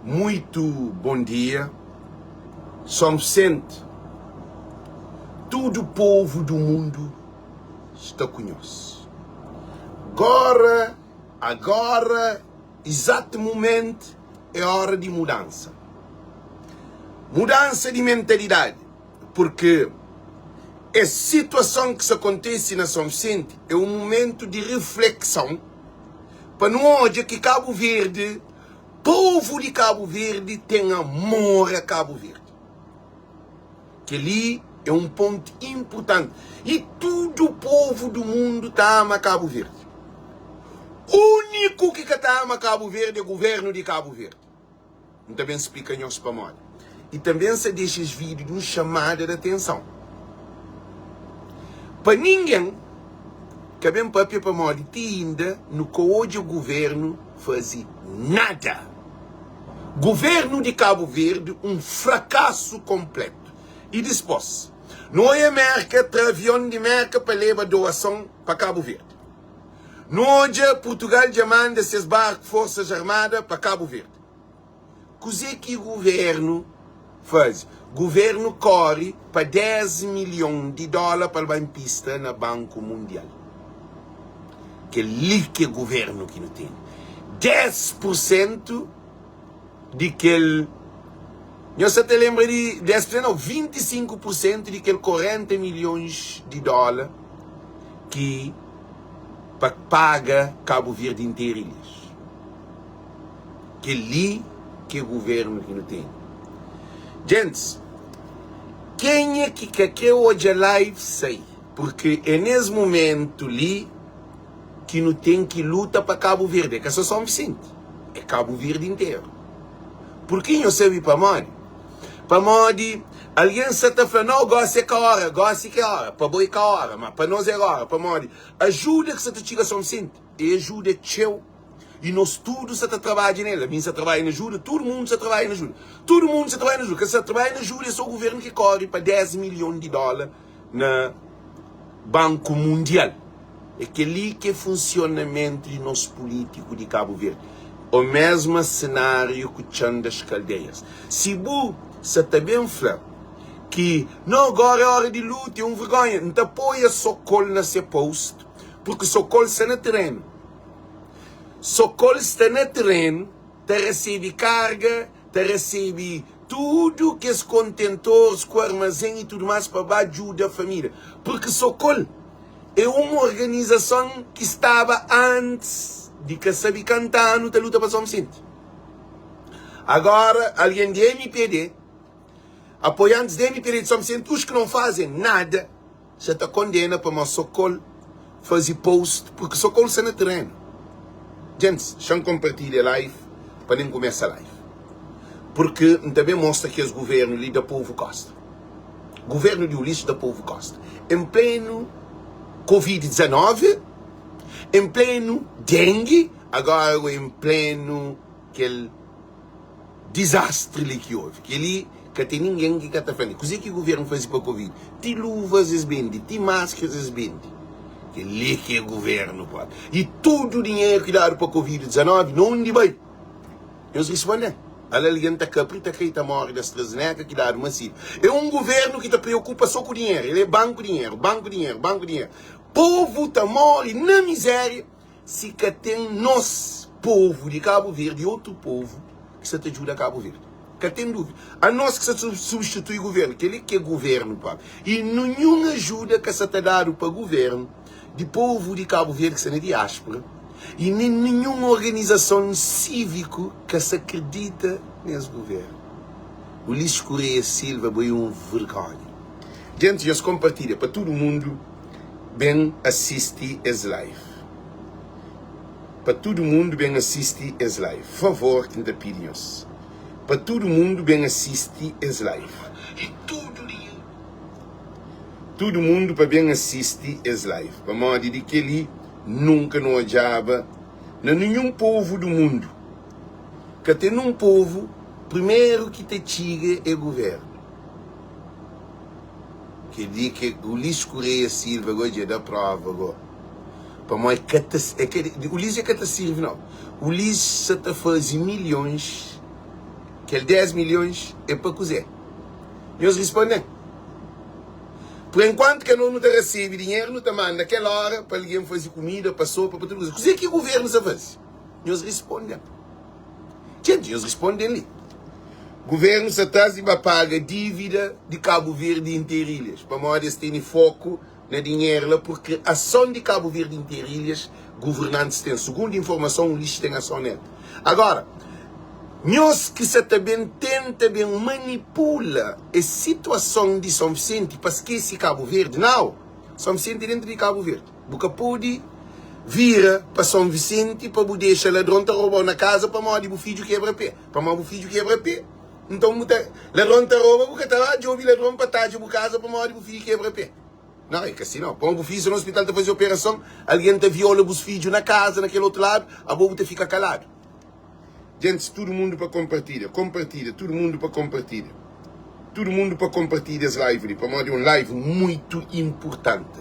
Muito bom dia. São Vicente. Todo o povo do mundo está conhece. Agora, exatamente, é hora de mudança. Mudança de mentalidade. Porque a situação que se acontece na São Vicente é um momento de reflexão para nós que Cabo Verde, povo de Cabo Verde, tem amor a Cabo Verde. Que ali é um ponto importante. E todo o povo do mundo está ama Cabo Verde. O único que está ama Cabo Verde é o governo de Cabo Verde. Não também se explica em espanhol. E também se deixa os vídeos de uma chamada de atenção. Para ninguém, que bem papel para morrer, ainda no que hoje o governo faz nada. Governo de Cabo Verde, um fracasso completo. E depois, não é América, avião de América para levar doação para Cabo Verde. Hoje, Portugal já manda seus barcos, Forças Armadas para Cabo Verde. Coisa que o governo faz? O governo corre para 10 milhões de dólares para levar em pista no Banco Mundial. Que ali que é o governo que não tem. 10% de aquele... Eu só te lembro de 10%, não, 25% de aquele 40 milhões de dólares que paga Cabo Verde inteiro. Que ali que é o governo que não tem. Gente, quem é que quer hoje a live sair? Porque é nesse momento ali que não tem que lutar para Cabo Verde. É que é só São Vicente. É Cabo Verde inteiro. Por que eu servi para morrer? Para morrer, alguém se está falando, não, gosta que a hora, para boi que a hora, mas para nós é hora, para morrer. Ajuda que você te chega São Vicente. E ajuda teu. E nós todos se trabalhamos nela. Mim se trabalha na ajuda, todo mundo se trabalha na ajuda. Todo mundo se trabalha na ajuda. Porque se trabalha na ajuda é só o governo que corre para 10 milhões de dólares no Banco Mundial. É que ali que é o funcionamento de nosso político de Cabo Verde. O mesmo cenário que o Chão das Caldeias. Se você também fala que não, agora é hora de luta, é uma vergonha, não te apoia Socorro na seu posto, porque Socorro está no terreno. Socorro está no terreno, te recebe carga, te recebe tudo que os contentores, com armazém e tudo mais para ajudar a família. Porque Socorro é uma organização que estava antes de que sabe cantar no luta para São Vicente. Agora, alguém de MPD, apoiantes de MPD de São Vicente, os que não fazem nada, já está condena para o Socorro fazer post, porque Socorro está no terreno. Gente, deixa eu compartilhar a live para nem começar a live. Porque também mostra que os governos ali da Povo Costa. Governo de Ulisses da Povo Costa. Em pleno Covid-19, em pleno dengue, agora em pleno aquele desastre ali que houve. Que ali que tem ninguém que está falando. Coisa que o governo faz para a Covid? Tem luvas as vende, tem máscaras as vende. Que ali que é o governo, pô. E todo o dinheiro que dá para a Covid-19, não onde vai? Eles respondem. Ela alienta que a preta que está morre da AstraZeneca que dá massivo. É um governo que te preocupa só com o dinheiro. Ele é banco dinheiro. Povo está morre na miséria se que tem nós, povo de Cabo Verde, e outro povo que se te ajuda a Cabo Verde. Que tem dúvida. A nós que se substitui o governo, que ele que é governo, pá. E nenhuma ajuda que se te dá para o governo de povo de Cabo Verde que se na diáspora. E nem nenhuma organização cívica que se acredita nesse governo. Ulisses Correia Silva foi um vergonha. Gente, já se compartilha para todo mundo bem assistir essa live. Para todo mundo bem assistir essa live. Por favor, que te pedimos. Para todo mundo bem assistir essa live. Todo mundo para bem assistir essa live. Para modo de que ele nunca não odiava nenhum povo do mundo. Que tem um povo, primeiro que te tiga é o governo. Que diz que o Ulisses Correia Silva hoje é da prova agora. Para mim o Ulisses é que te serve, não. O Ulisses está a fazer milhões aquele 10 milhões é para cozer. Nós respondemos. Por enquanto que não recebe dinheiro, não te manda naquela hora para alguém fazer comida, para sopa, para tudo isso. O que o governo está fazendo? Nós respondemos. Gente, nós respondemos ali. O governo se traz e paga dívida de Cabo Verde interilhas. Para modo eles terem foco na dinheiro lá, porque a ação de Cabo Verde interilhas, governantes têm. Segundo informação, o lixo tem ação nela. Agora, nós que se também tenta bem manipula a situação de São Vicente para esquecer Cabo Verde. Não, São Vicente dentro de Cabo Verde. Porque pode vir para São Vicente para deixar ladrão tá roubar na casa para morrer o filho quebra-pé. Para morrer o filho quebra-pé. Então, ladrão tá rouba porque tá de ouvir ladrão para estar de casa para morrer o filho quebra-pé. Não, é que assim não. Põe o filho no hospital para fazer operação, alguém te viola os filhos na casa, naquele outro lado, a boca te fica calado. Gente, todo mundo para compartilhar, todo mundo para compartilhar. Todo mundo para compartilhar as lives, para modo um live muito importante.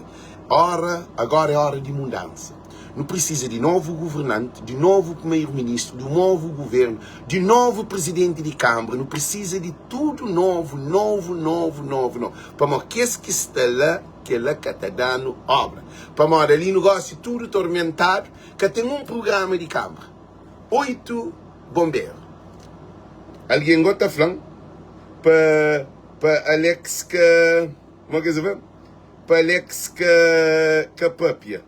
Agora é hora de mudança. Não precisa de novo governante, de novo primeiro-ministro, de novo governo, de novo presidente de Câmara. Não precisa de tudo novo. Para modo que está lá, que lá que está dando obra. Para modo ali negócio tudo tormentado, que tem um programa de Câmara. 8 bombeiros. Alguém gosta de falar para Alex que... Como é que se vê? Para Alex que papia.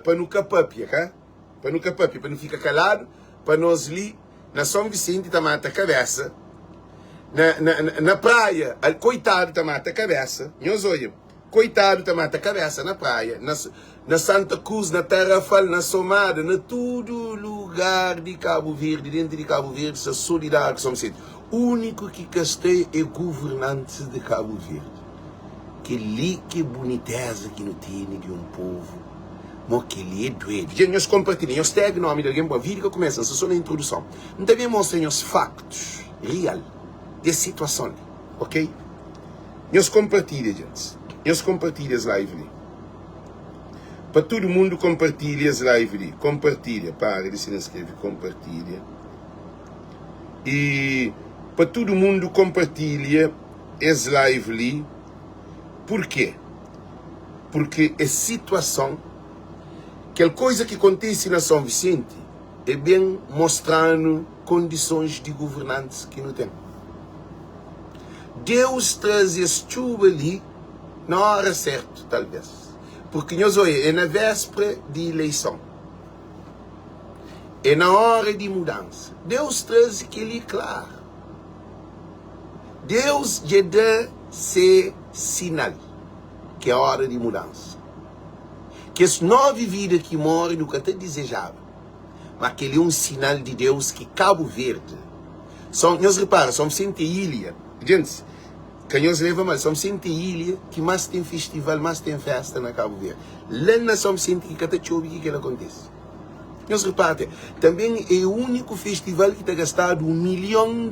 Para não capapia, cá? Para não capapia, para não ficar calado, para nós ali, na São Vicente, tá mata a cabeça. Na praia, coitado, tá mata a cabeça. Nós olhamos. Coitado, tá mata a cabeça na praia. Na Santa Cruz, na Tarrafal, na Somada, na todo lugar de Cabo Verde, dentro de Cabo Verde, se solidário com São Vicente. O único que castei é governante de Cabo Verde. Que ali, que boniteza que não tem de um povo. Mas que ele é doido. Gente, nós compartilhamos. Nós temos o nome de alguém para vir que começa, só na introdução. Não também mostramos os factos real da situação, ok? Nós compartilhamos, gente. Nós compartilhamos as lives ali. Para todo mundo compartilha as lives ali. Compartilha. Para, ele se inscreve, compartilha. E para todo mundo compartilha as lives ali. Por quê? Porque a situação, aquela coisa que acontece na São Vicente, é bem mostrando condições de governantes que não tem. Deus traz esse chuva ali na hora certa, talvez. Porque nós olhamos, é na véspera de eleição. É na hora de mudança. Deus traz aquele claro. Deus já dá esse sinal que é a hora de mudança. Que as 9 vidas que morrem nunca te desejavam. Mas aquele é um sinal de Deus que Cabo Verde. Nós reparamos, somos sempre ilha. Gente, que nós leva mal, somos sempre ilha que mais tem festival, mais tem festa na Cabo Verde. Lá nós somos sempre que até chove que acontece. Nós reparamos, também é o único festival que está gastado $1 milhão,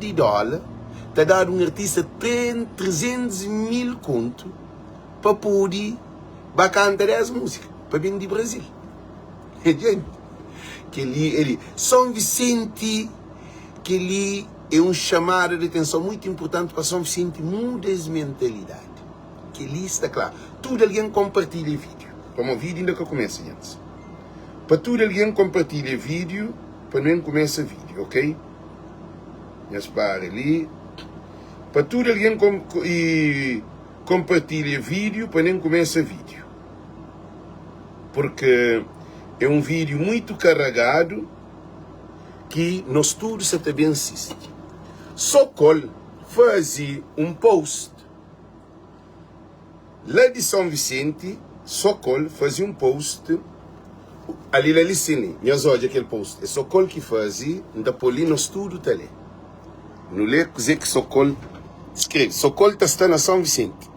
está dado um artista 300 mil conto para poder cantar as músicas. Para vir de Brasil. Gente, que ele São Vicente, que ele é um chamado de atenção muito importante para São Vicente, muda as mentalidades. Que ali está claro. Tudo alguém compartilha vídeo. Para o vídeo ainda que começa, gente. Para tudo alguém compartilha vídeo, para não começa vídeo, ok? Mas para ali. Para tudo alguém compartilha vídeo, para não começa vídeo. Porque é um vídeo muito carregado que nós todos se também assiste. Socol fazia um post. Lá de São Vicente, Socol fazia um post. Ali na licine, nós olhamos aquele post. É Socol que fazia, da Poli nós tudo está ali. Não lê dizer que Socol escreve. Socol está na São Vicente.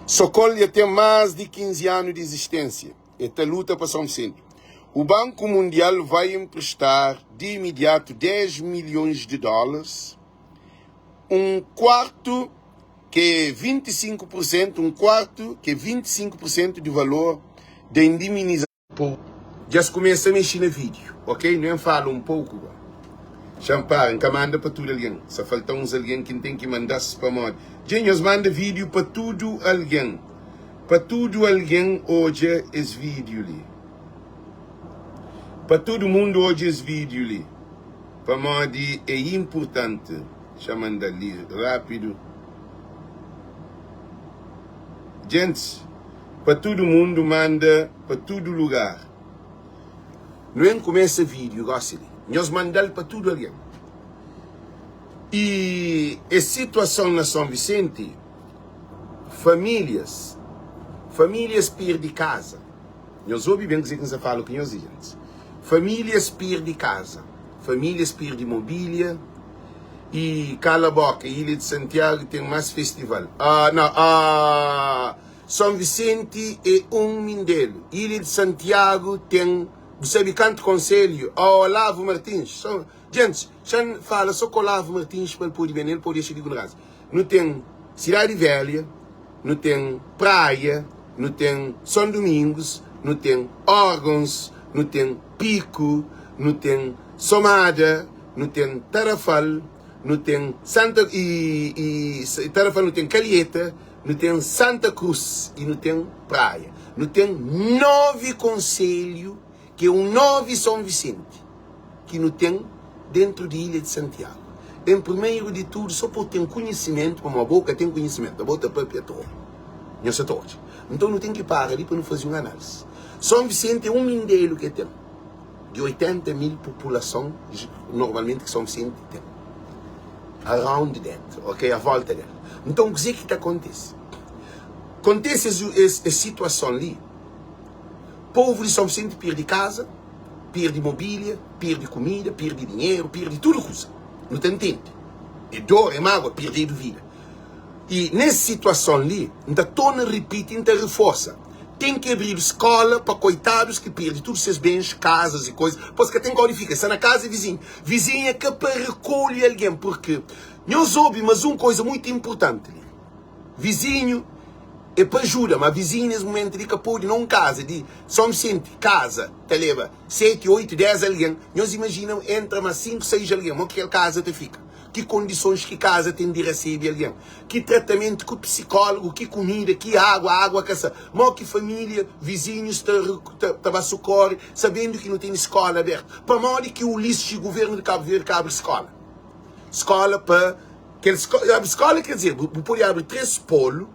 Socol já tem mais de 15 anos de existência. Esta luta para São Vicente. O Banco Mundial vai emprestar de imediato $10 milhões. Um quarto que é 25%, um quarto que é 25% do valor da indemnização. Já se começa a mexer no vídeo, ok? Não falo um pouco. Champagne, que manda para tudo alguém. Só falta uns alguém que tem que mandar para moda. Gente, manda vídeo para tudo alguém. Para tudo alguém hoje esse vídeo ali. Para todo mundo hoje esse vídeo ali. Para moda é importante. Já manda ali rápido. Gente, para todo mundo manda, para todo lugar. Não é começa vídeo, gosta de. Nós mandamos para tudo alguém. E a situação na São Vicente, famílias perdem casa. Nós ouvimos bem que você fala com nós, gente. Famílias perdem casa, famílias perdem mobília. E cala a boca, Ilha de Santiago tem mais festival. São Vicente é um mindelo. Ilha de Santiago tem. Você sabe quanto conselho? Olavo Martins. Gente, já fala só com Olavo Martins para ele poder vir, ele pode chegar no caso. Não tem Cidade Velha, não tem praia, não tem São Domingos, não tem órgãos, não tem Pico, não tem Somada, não tem Tarrafal, não tem Santa Tarrafal, não tem Calheta, não tem Santa Cruz e não tem praia. Não tem 9 conselhos que é um 9 São Vicente, que não tem dentro de Ilha de Santiago. Em primeiro de tudo, só por ter conhecimento, como a boca tem conhecimento, a boca perpetua. Não se toque. Então não tem que parar ali para não fazer uma análise. São Vicente é um mindelo que tem, de 80 mil população, normalmente que São Vicente tem. Around that, ok? A volta dela. Então, o que está acontecendo? Acontece essa situação ali. O povo de São Vicente perde casa, perde mobília, perde comida, perde dinheiro, perde tudo coisa. Não tem tempo. É dor, é mágoa, perde vida. E nessa situação ali, ainda torna, repite, ainda reforça. Tem que abrir escola para coitados que perdem todos os seus bens, casas e coisas. Pois que tem que verificar, se na casa é vizinho. Vizinho é que para recolher alguém, porque nós ouvimos uma coisa muito importante. Vizinho é para ajuda, mas vizinho nesse momento de que pode não casa, de São Vicente, casa, te leva 7, 8, 10 alguém, nós imaginamos, entra mais 5, 6 alguém, mas que casa te fica? Que condições que casa tem de receber alguém? Que tratamento, que psicólogo, que comida, que água, que essa, mas que família, vizinhos te socorre, sabendo que não tem escola aberta. Para modo que o lixo do governo de Cabo Verde abre escola. Escola para... Escola quer dizer, pode abrir 3 polos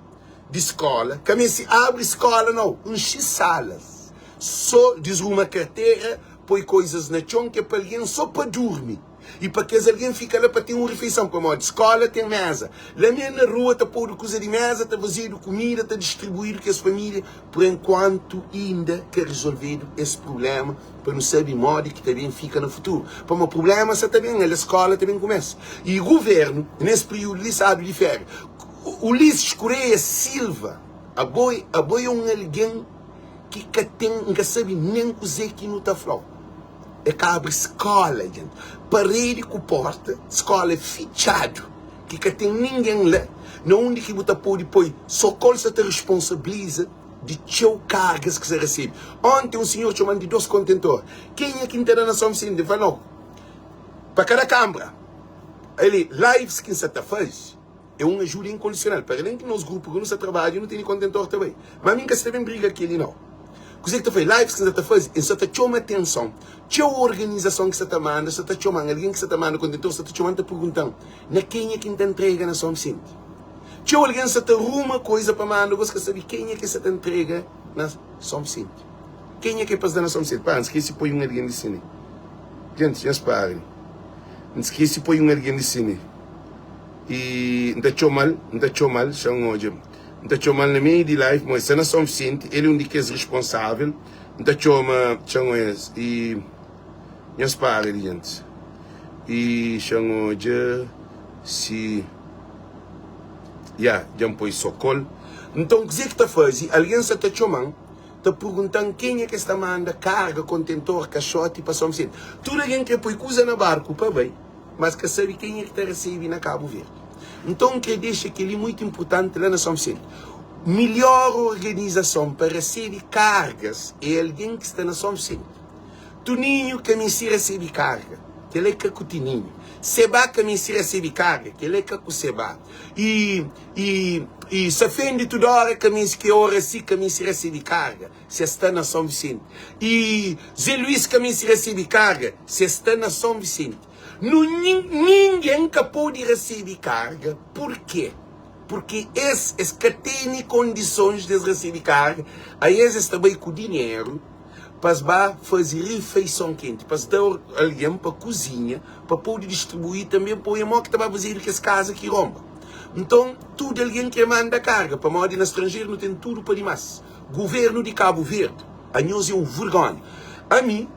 de escola, que se abre escola não, enche salas, só desarruma carteira, põe coisas na chão que é para alguém só para dormir, e para que alguém fica lá para ter uma refeição, como a escola tem mesa, lá mesmo na rua está pôr coisa de mesa, está vazio de comida, está distribuído com as famílias, por enquanto ainda quer resolver esse problema, para não saber modo que também fica no futuro. Para o problema se também, a escola também começa, e o governo, nesse período, ele sabe de férias. Ulisses Correia Silva, a boi é um alguém que não sabe nem cozer que não está falando. É que abre escola, gente. Parede com porta, escola fechado, que tem ninguém lá. Não onde que você pode pôr, só qual você te responsabiliza de teu cargas que você recebe. Ontem um senhor chamando de 2 contentores. Quem é que está na São Vicente? Ele falou, para cada câmara, ele, lives que você faz, é uma ajuda incondicional. Para além que nos grupos que não se trabalha, não tem contentor também. Mas a mim que você também briga aqui ali não. O que você faz? Lives que você faz, você te chama atenção. Tinha organização que você te manda, você te chama, alguém que você te manda contentor, você te chama, te perguntando, na quem é que te entrega na São Vicente? Tinha alguém que você te arruma coisa para mandar, você sabe quem é que você te entrega na São Vicente? Quem é que passa na São Vicente? Pá, não esquece de pôr um alguém de cine. Gente, já parem. Não esquece de pôr um alguém de cine. E não está mal, são hoje. Não está mal na meio de live, mas se na São Vicente, ele é um que é responsável. Não está mal, são esse. E não se para, gente. E são hoje, se já me põe socorro. Então, o que está fazendo? Alguém se está chamando, está perguntando quem é que está mandando carga, contentor, caixote para São Vicente. Tudo alguém que põe coisa no barco, para bem. Mas que sabe quem é que está recebendo na Cabo Verde. Então, que deixa que ele é muito importante lá na São Vicente. Melhor organização para receber cargas é alguém que está na São Vicente. Toninho que me se recebe carga. que ele é cutininho. Seba que me se recebe carga, que ele é com seba. E se ofende toda hora que hora sim que me se recebe carga, se está na São Vicente. E Zé Luís que me se recebe carga, se está na São Vicente. Ninguém que pode receber carga. Por quê? Porque esses que têm condições de receber carga, aí eles também com dinheiro, para fazer refeição quente, para dar alguém para cozinha, para poder distribuir também para o irmão que está a fazer que as casas que romba. Então, tudo alguém que manda carga, para morar no estrangeiro não tem tudo para demais. Governo de Cabo Verde, a nós é um vergonha. A mim,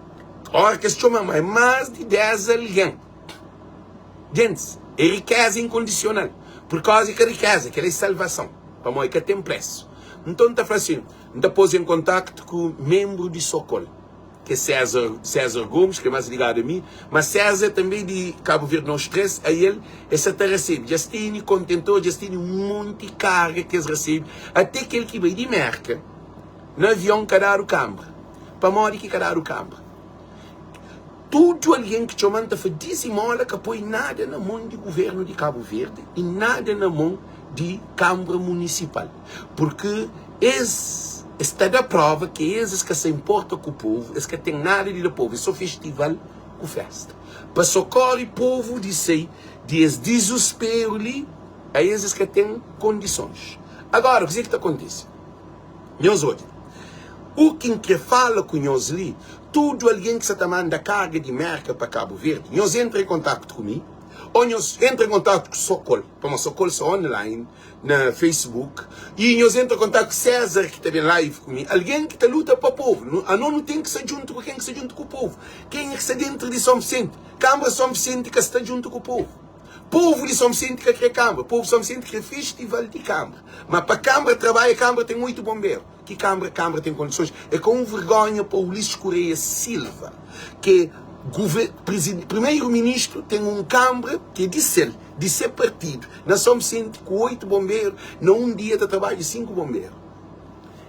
a hora que se chama mais de 10 alguém. Gente, é riqueza incondicional. Por causa que a riqueza, que é salvação, para morar que tem preço. Então, está assim, depois em contato com o membro de Socol, que é César Gomes, que é mais ligado a mim, mas César também de Cabo Verde, nós três, a ele, essa te recebe. Já tem contentor, já tem um monte de carga que eles recebem, até que ele que vai de merca, no avião, cadar o câmbara, para morar que cadar o câmbara. Tudo alguém que te manda foi dizimola que põe nada na mão do governo de Cabo Verde e nada na mão de Câmara Municipal. Porque está da prova que esses que se importam com o povo, esses que têm nada de povo, é só festival com festa. Para socorrer o povo de si, desespero ali, a esses que têm condições. Agora, o que está acontecendo? Nós hoje, o que fala com nós ali, tudo alguém que se manda carga de merca para Cabo Verde, nós entra em contato comigo, ou nós entra em contato com o Socol, para o Socol está online, na Facebook, e nós entra em contato com César, que está em live comigo, alguém que está luta para o povo, a não tem que ser junto com quem que está junto com o povo, quem é que está dentro de São Vicente, Câmara São Vicente que está junto com o povo. Povo de São Vicente que quer Câmara, povo de São Vicente que quer festival de Câmara. Mas para a Câmara trabalha, a Câmara tem muito bombeiro. Que Câmara tem condições. É com vergonha para o Ulisses Correia Silva, que primeiro-ministro tem um Câmara que é de ser partido. Na São Vicente com 8 bombeiros, num dia de trabalho de 5 bombeiros.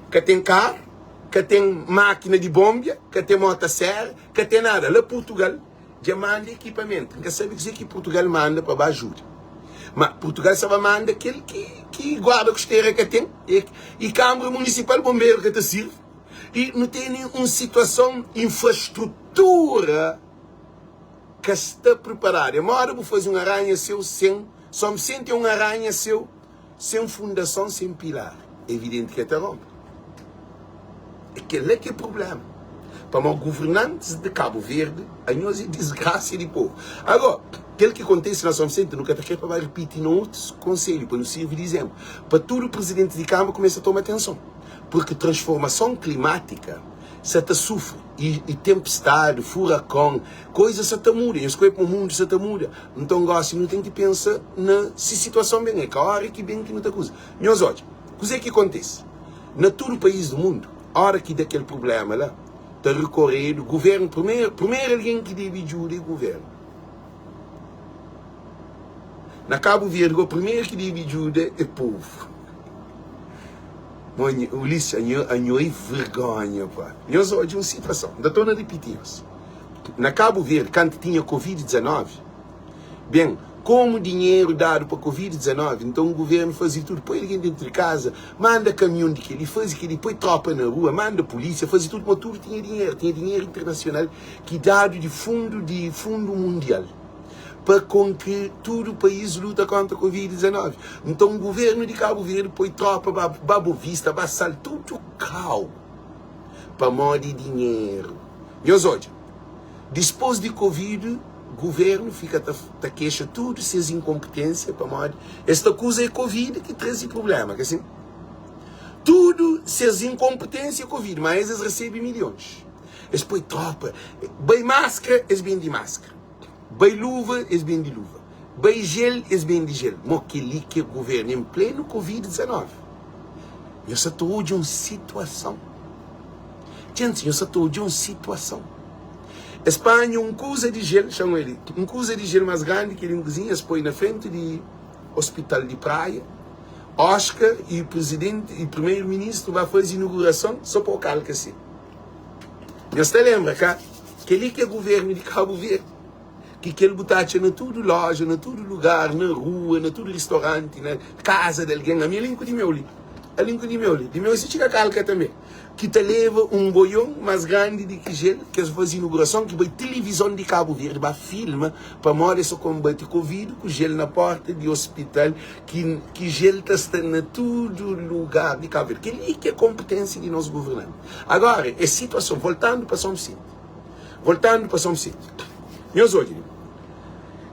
Que tem carro, que tem máquina de bomba, que tem motosserra, que tem nada. Lá Portugal já manda equipamento. Não sabe dizer que Portugal manda para ajuda. Mas Portugal só manda aquele que guarda a costeira que tem e Câmara Municipal Bombeiro que te serve. E não tem uma situação, infraestrutura que está preparada. Uma hora vou fazer um aranha seu só me sente um aranha seu sem fundação, sem pilar. É evidente que é rompe. Aquele é que é o problema. Para os governantes de Cabo Verde, a nós é desgraça de povo. Agora, aquilo que acontece na São Vicente, nunca está para repetir em outros conselhos, para nos servir de exemplo. Para todo o presidente de Câmara começa a tomar atenção. Porque transformação climática, se te sofre, e tempestade, furacão, coisas se te mudam, as coisas para o mundo se te mudam. Então, não tem que pensar na se situação bem, é que a hora que bem que não está coisa. Meus olhos, o que é que acontece? Na todo o país do mundo, a hora que dá aquele problema lá, está recorrendo, o governo, primeiro alguém que deve ajudar é o governo. Na Cabo Verde, o primeiro que deve ajudar é o povo. Ulisses, a é vergonha, pá. Nós hoje uma situação, ainda estou a repetir. Na Cabo Verde, quando tinha Covid-19, bem, como dinheiro dado para Covid-19, então o governo fazia tudo, põe alguém dentro de casa, manda caminhão de que faz aquilo, põe tropa na rua, manda polícia, fazia tudo, mas tudo tinha dinheiro internacional que dado de fundo mundial, para com que todo o país luta contra a Covid-19. Então o governo de Cabo Verde põe tropa, Babo Vista, Bassal, tudo cal, para modo de dinheiro. Meus olhos, depois de Covid, o governo fica a queixa tudo, suas incompetências, para modo. Esta coisa é Covid que traz esse problema, que assim, tudo, suas incompetências é Covid, mas eles recebem milhões. Eles põem tropa, bem máscara, eles vêm de máscara. Bem luva, eles vêm de luva. Bem gel, eles vêm de gel. Mas que o governo em pleno Covid-19. Eu só estou de uma situação. Gente, eu só estou de uma situação. Espanha, coisa de gel, chamam ele. Coisa de gel mais grande que ele cozinha, eles põem na frente do hospital de praia. Oscar e o presidente e o primeiro-ministro vão fazer inauguração só para o calca assim. Você lembra, cara? Que ele que é o governo de Cabo Verde. que ele botasse na tudo loja, na todo lugar, na rua, na todo restaurante, na casa de alguém. A minha língua de meu ali. A língua de meu ali. De meu se chega calca também. Que te leva boião mais grande do que ele, que faz inauguração, que vai televisão de Cabo Verde, vai filma, para mostrar esse combate Covid, com gel na porta de hospital, que gel está na todo lugar de Cabo Verde. Que ali que é a competência de nós governantes. Agora, a situação, voltando para São Vicente. Meus olhos,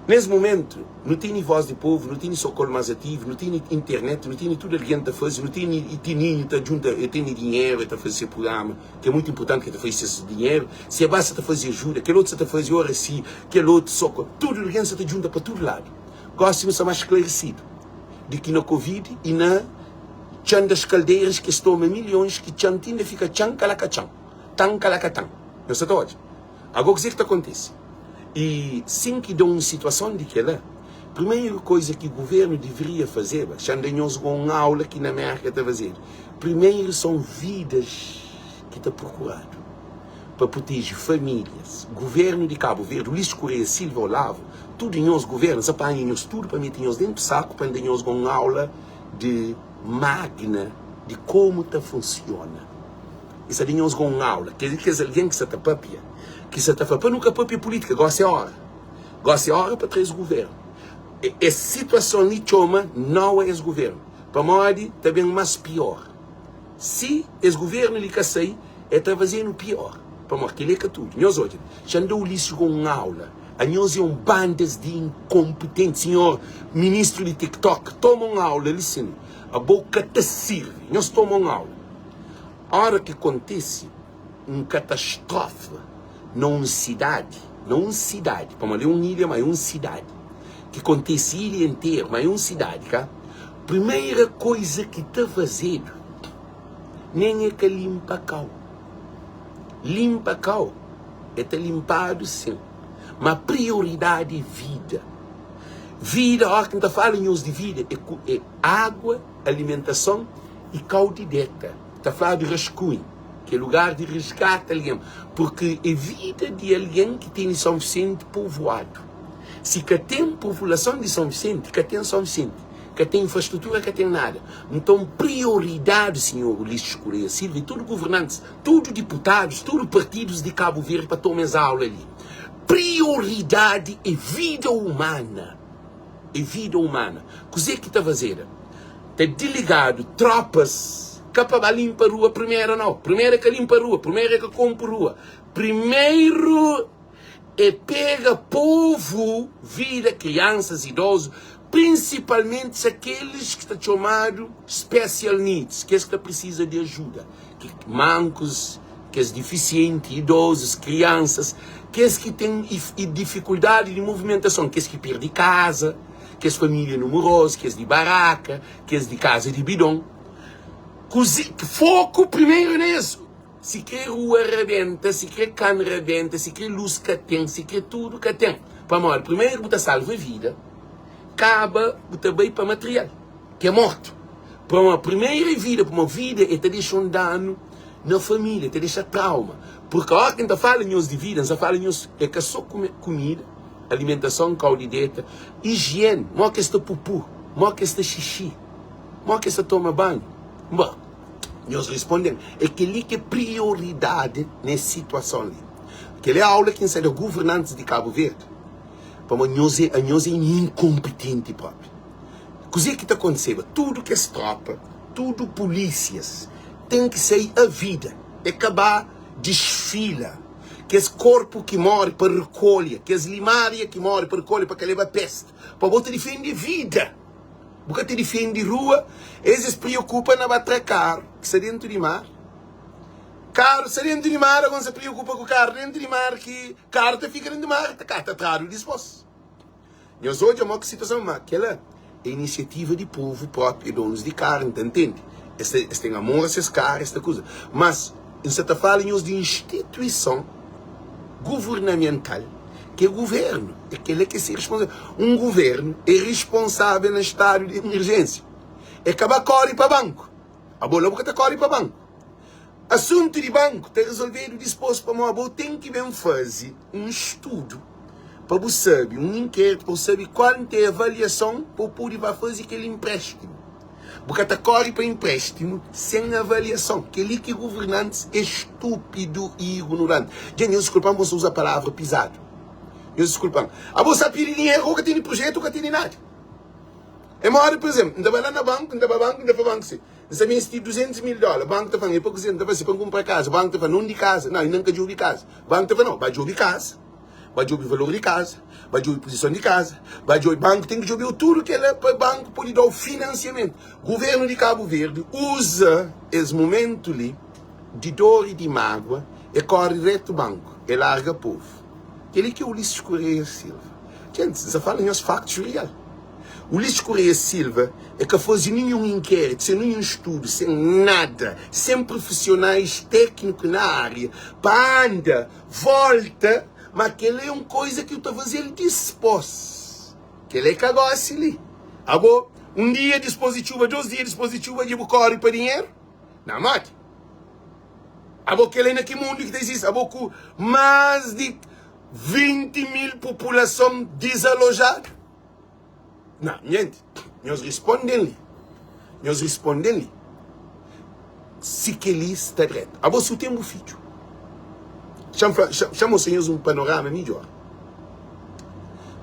nesse momento, não tem voz de povo, não tem socorro mais ativo, não tem internet, não tem tudo alguém a fazer, não tem tininho, tem dinheiro a fazer esse programa, que é muito importante que fazer esse dinheiro. Se é basta fazer ajuda, que outro está fazer hora sim, que outro socorro, tudo alguém se junta para todo lado. Gosto de ser mais esclarecido de que na Covid e na tchan das caldeiras que estão milhões, que tchan ainda fica tchan calacatchan, tan calacatã. Não sei hoje. Agora o que está acontecendo? E sem que dê uma situação de que ela, a primeira coisa que o governo deveria fazer, já andamos com uma aula que na América está fazendo, primeiro são vidas que está procurado para proteger famílias. O governo de Cabo Verde, Luís Correia Silva Olavo, tudo em os governos, apanham-nos tudo para meter-nos dentro do saco, para andarmos com uma aula de magna de como está funciona. Isso é com uma aula, quer dizer que alguém que se está papia, que se está papia, nunca papia política, gosta de hora. Gosta de hora para três governo. E situação ali chama não é esse governo. Para morrer também mais pior. Se esse governo lhe quer sair, é estar fazendo pior. Para morrer, que ele é tudo. Nós hoje, já andou isso com uma aula. A nós é bandas de incompetentes. Senhor ministro de TikTok, toma uma aula, listen. A boca te sirve. Nós tomamos uma aula. A hora que acontece uma catástrofe numa cidade, para morrer uma ilha, mas uma cidade, que acontece a ilha inteira, mas uma cidade, cá? Primeira coisa que está fazendo, nem é que limpa cal. Limpa cal, é estar limpado sim, mas prioridade é vida. Vida, a hora que a gente fala em uso de vida, é água, alimentação e caudideta. Está falando de rascunho, que é lugar de resgate alguém, porque é vida de alguém que tem São Vicente povoado. Se que tem população de São Vicente, que tem São Vicente, que tem infraestrutura, que tem nada. Então, prioridade, senhor Ulisses Correia Silva, e todos governantes, todos deputados, todos partidos de Cabo Verde para tomar essa aula ali. Prioridade é vida humana. É vida humana. O que é que está fazendo? Está delegado tropas que para limpar a rua primeiro não. Primeiro é que limpa a rua, primeiro é que compra a rua. Primeiro é pega povo, vida, crianças, idosos, principalmente aqueles que estão chamados special needs, que estão precisam de ajuda, que mancos, que é deficientes, idosos, crianças, que têm dificuldade de movimentação, que perdem casa, que é família numerosa, que é de baraca, que é de casa de bidão. Foco primeiro nisso. Se quer rua rebenta, se quer cano rebenta, se quer luz que tem, se quer tudo que tem. Para morrer, primeiro você salva a vida, acaba você bem para material, que é morto. Para uma primeira vida, para uma vida, é te deixar um dano na família, te deixa trauma. Porque a hora que a gente fala de vida, a gente fala é que só comida, alimentação, caudideta, higiene, não é que está pupu, não é que está xixi, não é que está toma banho. Bom, nós respondemos, é que ali que é prioridade nessa situação ali. Aquela é a aula que ensina governantes de Cabo Verde. Para nós é incompetente próprio. O que está acontecendo? Tudo que é tropa, tudo polícias, tem que sair a vida. Acabar desfila. Que esse corpo que morre para recolher, que as limárias que morre para recolher, para que leva peste. Para você defender vida. Porque te defende rua, eles se preocupam na bater carro, que está dentro de mar. Carro está dentro de mar, agora se preocupa com o carro dentro de mar, que carro fica dentro de mar, está atrás disposto. Nós hoje é uma situação, mas aquela é a iniciativa de povo próprio, donos de carro, entende? Este tem amor a esses carros, esta coisa. Mas, você está falando de instituição governamental, que é o governo, é aquele que se responsável. Um governo é responsável no estado de emergência. É acabar corre para banco. A bola boca está corre para banco. Assunto de banco está resolvido, disposto para uma boa, tem que bem fazer um estudo para você saber, um inquérito para saber quanto é a avaliação para poder fazer aquele empréstimo. Porque até corre para empréstimo sem avaliação. Que ali que governantes é estúpido e ignorante. Gente, eu desculpa, você usa a palavra pisado. Eu desculpa. A você pedir dinheiro, ou que tem projeto, ou que tem nada. É uma hora, por exemplo, ainda vai lá na banca, ainda vai banco, ainda vai banco. Você me investir $200 mil, o banco está falando, pouco ainda vai ser para comprar casa, o banco está falando, não de casa, não, nunca de casa. O banco está falando, não, vai de casa, vai de valor de casa, vai de posição de casa, vai de banco, tem que jogar tudo que ele para o banco pode dar o financiamento. O governo de Cabo Verde usa esse momento ali de dor e de mágoa e corre reto do banco e larga o povo. Ele que é o Ulisses Correia Silva. Gente, você fala em os factos reais. O Ulisses Correia Silva é que faz nenhum inquérito, sem nenhum estudo, sem nada, sem profissionais técnicos na área, para anda, volta, mas que ele é uma coisa que eu estou fazendo dispôs. Que ele é cagou-se ali. Agora, um dia dispositivo, 2 dias dispositivo, de corre para dinheiro? Não, mate. Agora, que ele é naquele mundo que existe, agora com mais de 20 mil população desalojada. Não, gente, nós respondemos-lhe. Nós respondemos-lhe. Se que ele está direto. Agora, se o tempo filho. Chama os senhores um panorama melhor.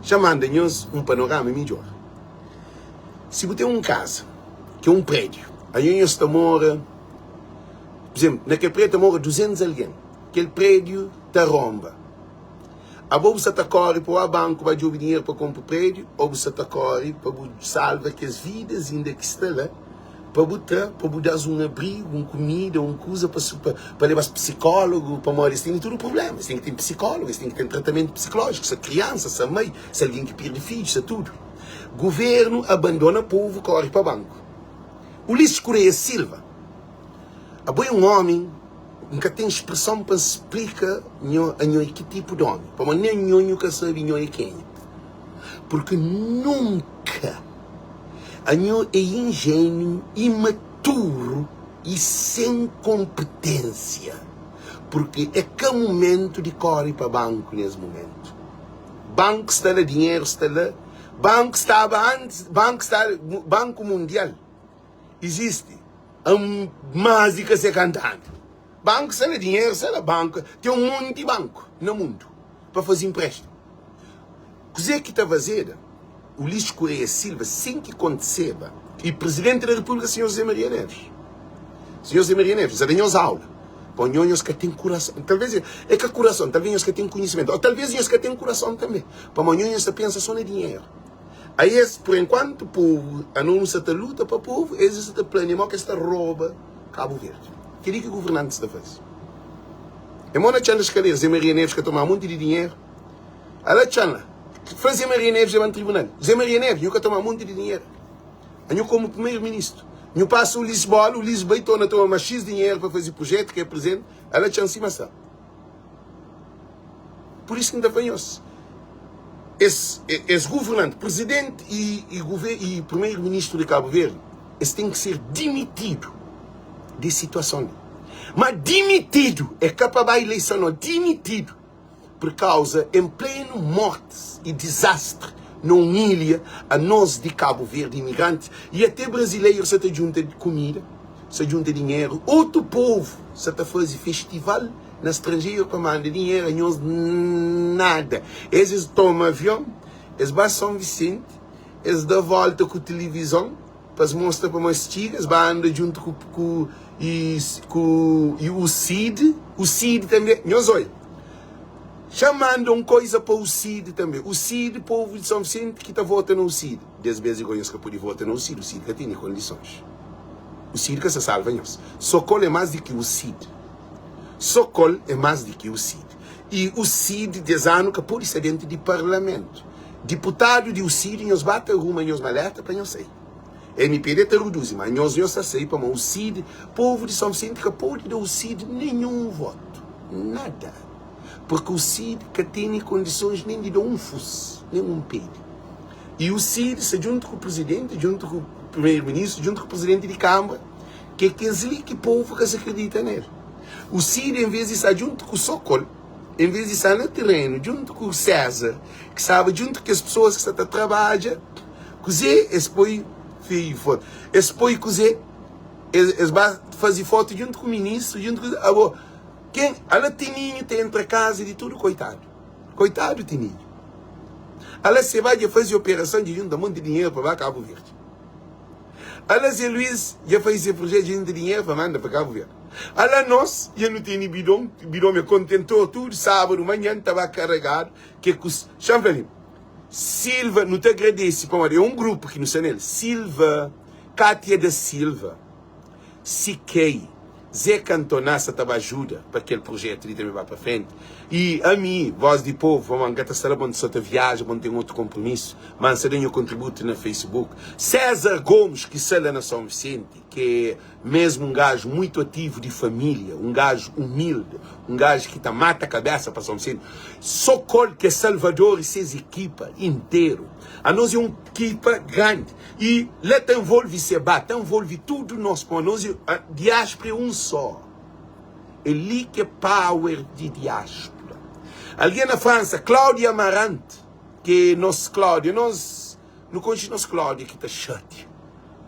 Chamando-nos um panorama melhor. Se você tem uma casa, que é um prédio, aí nós mora, por exemplo, naquele prédio mora 200 alguém. Aquele prédio está romba. A você está corre para o banco, vai dar dinheiro para comprar o prédio, ou você está corre para salvar que as vidas ainda que estão lá, para dar um abrigo, uma comida, uma coisa para levar psicólogo, para morar. Tem todo o problema. Tem que ter psicólogo, tem que ter tratamento psicológico, se criança, se mãe, se alguém que perde filhos, se tudo. Governo abandona o povo, corre para o banco. Ulisses Correia Silva, é um homem nunca tem expressão para explicar que tipo de homem. Para nem nunca sabe quem. Porque nunca é ingênuo, imaturo e sem competência. Porque é que é momento de correr para o banco nesse momento. Banco está lá, dinheiro está lá. Banco estava antes, Banco Mundial. Existe. Mais de que se cantando. Banco, se é dinheiro, se é banco. Tem um monte de banco no mundo para fazer empréstimo. O que está fazendo? O Ulisses Correia Silva, sem que conceba, e Presidente da República, Sr. José Maria Neves. Sr. José Maria Neves, já deu aula. Para os que têm coração. Talvez é que coração, talvez os que têm conhecimento. Ou talvez os que têm coração também. Para os que pensam só no dinheiro. Aí, por enquanto, o povo anuncia a luta para o povo, eles estão planejando que esta rouba Cabo Verde. Que que o governante está fazendo? É uma chana escalera, Zé Maria Neves que toma um monte de dinheiro. Ela chana. Faz Zé Maria Neves no tribunal. Zé Maria Neves, eu que toma um monte de dinheiro. Eu como primeiro-ministro. Eu passo o Lisboa, o Lisboa toma mais X dinheiro para fazer projeto que é presente. Ela chana cima está. Por isso que ainda fanhoso. Esse governante, presidente e primeiro-ministro de Cabo Verde, eles têm que ser demitidos de situação. Mas demitido é capaz da eleição, não demitido por causa em pleno morte e desastre não ilha a nós de Cabo Verde imigrantes e até brasileiros se te junta de comida, se junta dinheiro, outro povo se te faz festival na estrangeiro para mandar dinheiro a nós nada. Eles tomam avião, eles vão a São Vicente, eles dão volta com a televisão para mostrar para umas tigas, andam junto com o CID também, nós olha, chamando uma coisa para o CID também, o CID, povo de São Vicente que está votando no CID, 10 vezes que pode votar no CID, o CID que tem condições, o CID que se salva nós, Socorro é mais do que o CID, Socorro é mais do que o CID, e o CID 10 anos que pode ser dentro do parlamento, deputado de o CID, nós bate uma, nós maleta para nós sair. MPD te reduz, mas nós sei para o CID, povo de São Vicente que pode dar o CID nenhum voto, nada, porque o CID que tem condições nem de dar um fuso, nem um peido. E o CID, junto com o presidente, junto com o primeiro-ministro, junto com o presidente de Câmara, que é ali que o povo que se acredita nele. O CID, em vez de estar junto com o Socorro, em vez de estar no terreno, junto com o César, que sabe, junto com as pessoas que estão a trabalhar, cozer, eles põem foto. Eles põem cozer, eles fazem foto junto com o ministro, junto com... Quem? Ela Tininho tem entre a casa de tudo, coitado. Coitado, Tininho. Ela se vai fazer operação de junto um monte de dinheiro para Cabo Verde. Ela Zé Luiz já faz esse projeto de junto de dinheiro para mandar para Cabo Verde. Ela nós, já não tem bidão me contentou tudo, sábado, manhã, estava carregado, que chama Silva, não te agradece, é um grupo que não sei nele, Silva, Cátia da Silva, Siquei, Zé Cantonassa estava ajuda para aquele projeto de também vai para frente. E a mim, Voz de Povo, vamos engatar quando só viaja, quando tem outro compromisso, mas você tem o contributo na Facebook. César Gomes, que sala na São Vicente, que é mesmo um gajo muito ativo de família, um gajo humilde, um gajo que mata a cabeça para São Vicente. Socorro que é Salvador e suas equipas inteiro. A nós é uma equipa grande. E lá envolve Seba, envolve tudo nós, para nós a diáspora é um só. Ele que é power de diáspora. Alguém na França, Cláudia Amarante, que nós, Cláudia, nós não conhecemos Cláudia, que está chate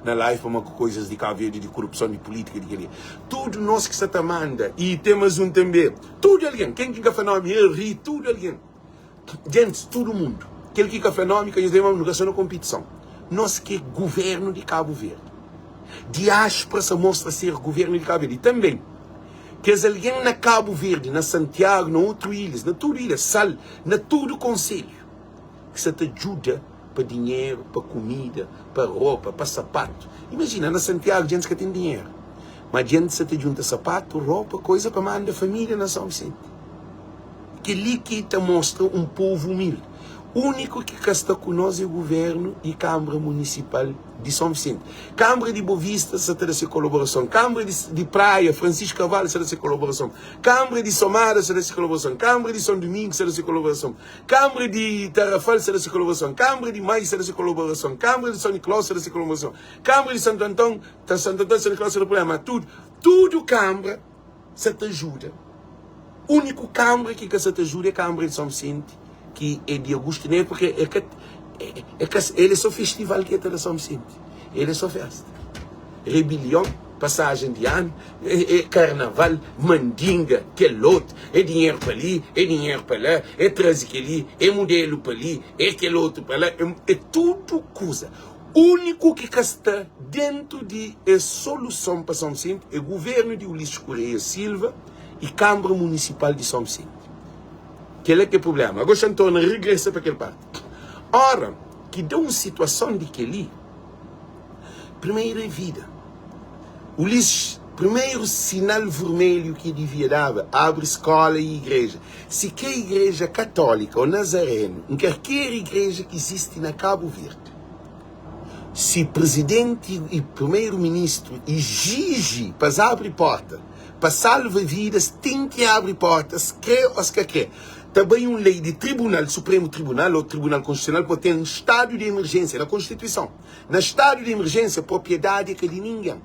na live para coisas de Cabo Verde, de corrupção, de política, de querer. Tudo nós que se manda. E temos um também. Tudo alguém. Quem que fenômeno, ele ri, tudo alguém. Gente, todo mundo. Aquele que fenômeno, que eles temos uma competição. Nós que é governo de Cabo Verde. Diáspora se mostra ser governo de Cabo Verde. E também, que é alguém na Cabo Verde, na Santiago, na outro ilhas, na tudo ilha, Sal, na todo o conselho, que se te ajuda para dinheiro, para comida, para roupa, para sapato. Imagina, na Santiago, gente que tem dinheiro. Mas gente se te junta sapato, roupa, coisa para mandar a família na São Vicente. Que ali que te mostra um povo humilde. O único que está conosco é o governo e Câmara Municipal de São Vicente. Câmara de Boa Vista se tem essa colaboração. Câmara de Praia, Francisco Carvalho, se tem essa colaboração. Câmara de Somara, se tem essa colaboração. Câmara de São Domingos, se tem essa colaboração. Câmara de Tarrafal, se tem essa colaboração. Câmara de Maio, se tem essa colaboração. Câmara de São Nicolau, se tem essa colaboração. Câmara de Santo Antão, se tem essa colaboração. Tudo Câmara se te ajuda. O único Câmara que se te ajuda é a Câmara de São Vicente, que é de Augusto Neto, porque ele é só festival que é da São Vicente. Ele é só festa. Rebelião, passagem de ano, é carnaval, mandinga, que lote, é dinheiro para ali, é dinheiro para lá, é trazer que ali, é modelo para ali, é aquele outro para lá, é tudo coisa. O único que está dentro de a solução para São Vicente é o governo de Ulisses Correia Silva e Câmara Municipal de São Vicente. Que é que é o problema. Agora Antônio regressa para aquele parte. Ora, que dá uma situação de que ali, primeiro é vida. Ulisses, primeiro sinal vermelho que devia dar, abre escola e igreja. Se que a igreja católica ou nazareno, em qualquer igreja que existe na Cabo Verde, se presidente e primeiro-ministro exige para abrir porta, para salvar vidas, tem que abrir portas, quer ou se quer. Também uma lei de tribunal, Supremo Tribunal ou Tribunal Constitucional, pode ter um estado de emergência na Constituição. No estado de emergência, propriedade é que de ninguém.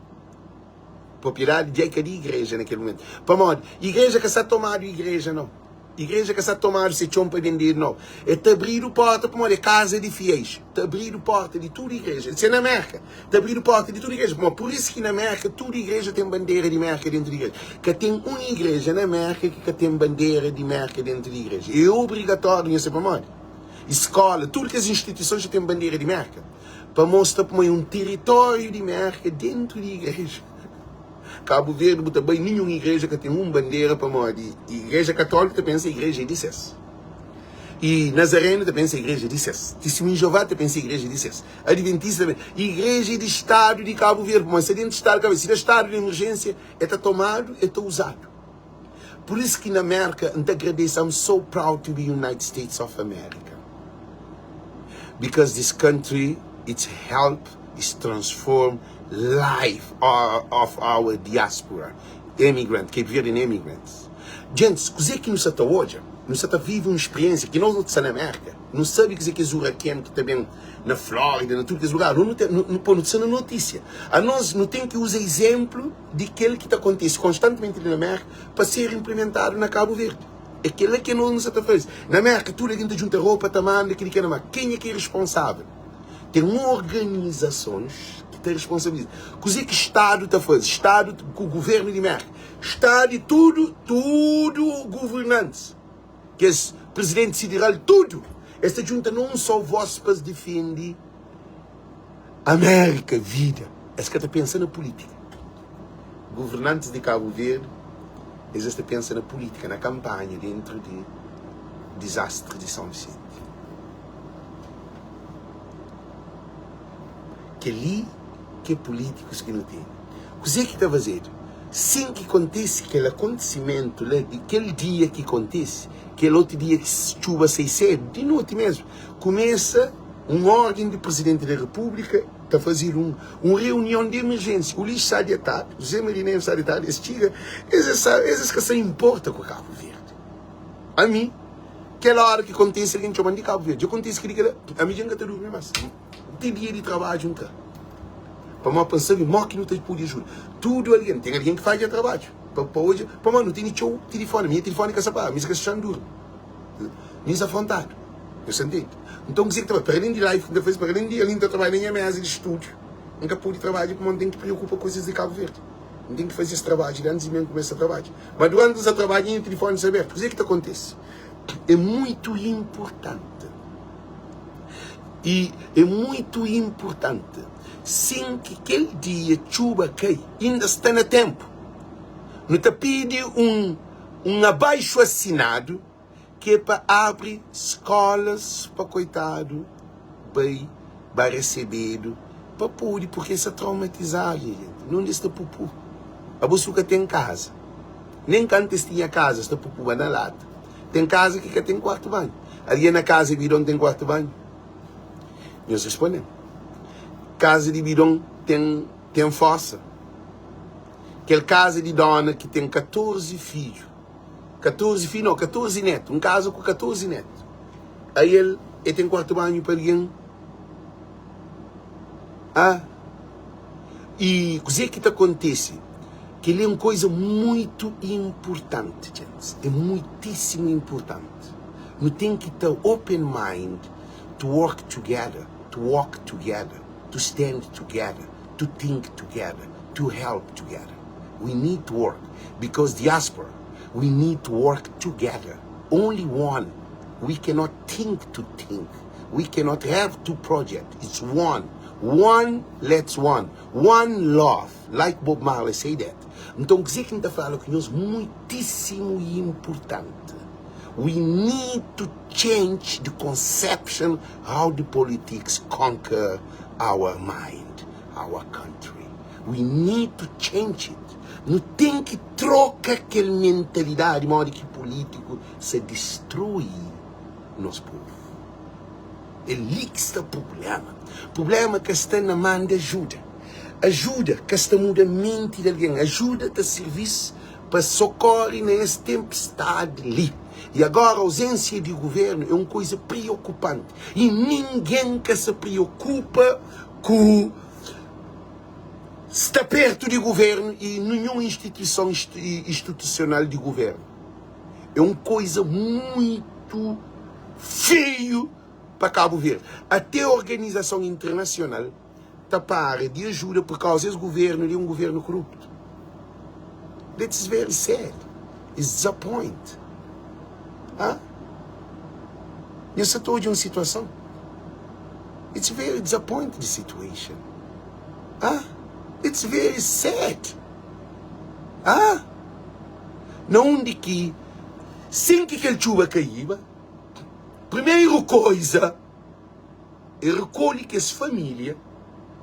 Propriedade é que de igreja naquele momento. Para modo, igreja que está tomada, igreja não. Igreja que está tomada, se chão para vender, não. É te abrir a porta para modo, é casa de fiéis. Te abrir a porta de toda igreja. Isso é na América. Te abrir a porta de toda igreja. Bom, por isso que na América, toda igreja tem bandeira de América dentro da igreja. Que tem uma igreja na América que tem bandeira de América dentro da igreja. É obrigatório, não sei para modo. Escola, tudo que as instituições já têm bandeira de América. Para mostrar para um território de América dentro da igreja. Cabo Verde também nenhuma igreja que tem uma bandeira para morrer. Igreja católica pensa igreja de Cés. E Nazareno pensa igreja de Cés. Testemunho de Jeová pensa igreja de Cés. Adventista também. Igreja de Estado de Cabo Verde. Mas se dentro do Estado de Cabo Verde, se o Estado de emergência está tomado, está usado. Por isso que na América, eu agradeço, I'm so proud to be United States of America. Because this country, its help is transformed life of our diaspora, immigrant, Cape Verdean immigrants. Gente, o que nos está hoje, nos está vivendo uma experiência que nós não estamos na América, não sabe que é huracão que também na Flórida, na tudo que é lugar, não está na notícia. A nós não tem que usar exemplo de aquele que acontece constantemente na América para ser implementado na Cabo Verde. É aquilo que não se faz. Na América, tudo a gente junta roupa, tamanho, aquilo que é na mão. Quem é que é responsável? Tem organizações que têm responsabilidade. Coisa que o Estado está fazendo. Estado, com o governo de América. Estado e tudo governantes. Que é presidente federal, tudo. Esta junta não só voz para defender a América, vida. Essa que está pensando na política. Governantes de Cabo Verde, eles estão pensando na política, na campanha, dentro de desastre de São Vicente. Que ali, que políticos que não tem. O que é que está a fazer? Sem que aconteça aquele acontecimento, aquele dia que acontece, aquele outro dia que chuva se cedo, de noite mesmo, começa uma ordem do Presidente da República a fazer uma reunião de emergência. O lixo sai de tarde, os marinheiros saem de tarde, esses que se importam com o Cabo Verde. A mim, aquela hora que acontece, alguém chama de Cabo Verde. Acontece que a minha gente está dormindo, mas tem dia de trabalho nunca. Para mim pensar que não tem por ajuda. Tudo alguém, tem alguém que faz o trabalho. Para hoje, para mim não tem nem telefone, minha telefone que se apaga, minha que duro. Minha afrontado. Eu senti. Então, dizer que para além de live, para além de além de trabalhar em mesa de estúdio, nunca pude trabalhar porque não tem que preocupar com coisas de Cabo Verde. Não tem que fazer esse trabalho antes de mesmo começar a trabalhar. Mas durante esse trabalho, o telefone se aberto. O que acontece? É muito importante. E é muito importante. Sem que aquele dia chuva cai, ainda está no tempo. Não te pede um abaixo assinado que é para abrir escolas para coitado, bem recebido, para poder, porque isso é traumatizado, gente. Não está pupu. A busca tem casa. Nem antes tinha casa, está pupu na lata. Tem casa que tem quarto banho. Ali na casa de Bidon tem quarto banho. Nós respondemos. Casa de Bidon tem fossa. Aquela casa de dona que tem 14 filhos. 14 netos. Um caso com 14 netos. Aí ele tem quarto banho para alguém. E o que acontece? Que ele é uma coisa muito importante, gente. É muitíssimo importante. Não tem que ter open mind to work together, to walk together, to stand together, to think together, to help together. We need to work because diaspora. We need to work together. Only one. We cannot think to think. We cannot have two projects. It's one. One, let's one. One love. Like Bob Marley say that. Então, o que a gente está falando com nós muitíssimo importante. We need to change the conception how the politics conquer our mind, our country. We need to change it. Não tem que trocar aquela mentalidade de modo que o político se destrói nosso povo. É ali que está o problema. O problema é que está na mão de ajuda. Ajuda que está muda a mente de alguém. Ajuda a serviço para socorrer nessa tempestade ali. E agora a ausência de governo é uma coisa preocupante. E ninguém que se preocupa com está perto de governo e nenhuma instituição institucional de governo. É uma coisa muito feio para Cabo Verde. Até a organização internacional está para de ajuda por causa desse governo de um governo corrupto. That's very sad. It's disappointing. Nessa toda uma situação. It's very disappointing situation. It's very sad. Não de que, sem que aquele chuva caíba, primeira coisa, é recolhe que essa família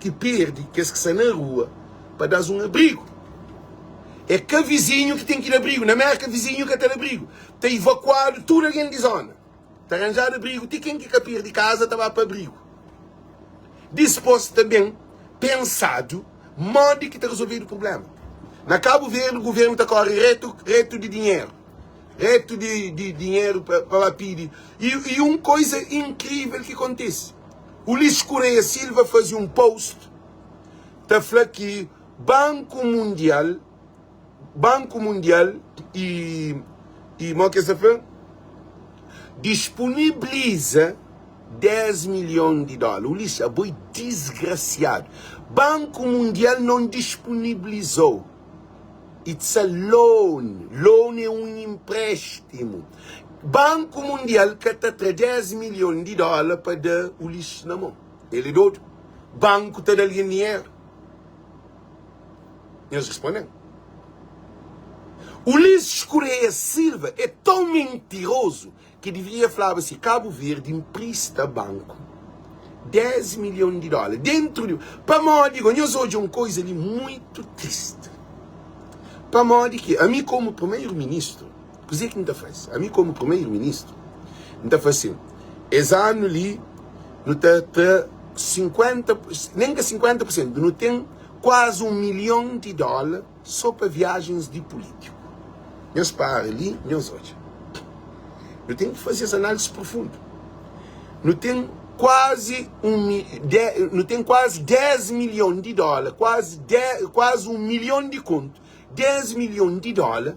que perde, que está na rua, para dar um abrigo. É que vizinho que tem que ir abrigo. Na América, vizinho que tem abrigo. Está evacuado toda alguém de zona. Está arranjado abrigo. Tem quem que capir de casa, estava para abrigo. Disposto também, pensado, modo que está resolvido o problema. Na Cabo Verde, o governo está correndo reto de dinheiro. Reto de dinheiro para pedir. E uma coisa incrível que acontece. O Luís Correia Silva fazia um post. Está falando que Banco Mundial E o que está falando? Disponibiliza 10 milhões de dólares. O lixo é boi desgraciado. Banco Mundial não disponibilizou. It's a loan. Loan é um empréstimo. Banco Mundial quer 10 milhões de dólares para dar o lixo na mão. Ele é doido. Banco está dando dinheiro. Eles respondem. O Ulisses Correia Silva é tão mentiroso que deveria falar assim: Cabo Verde empresta banco 10 milhões de dólares dentro de... Para mim, digo, eu hoje uma coisa ali muito triste. Para mim, que a mim como primeiro-ministro, coisa que não faz. A mim como primeiro-ministro, não faz assim. Esse ano ali, não está 50%, nem que 50%, não tem quase $1 milhão só para viagens de político. Nós para ali, nós hoje. Não tem que fazer essa análise profunda. Não tem quase não tem quase 10 milhões de dólares, quase $1 milhão de conto, 10 milhões de dólares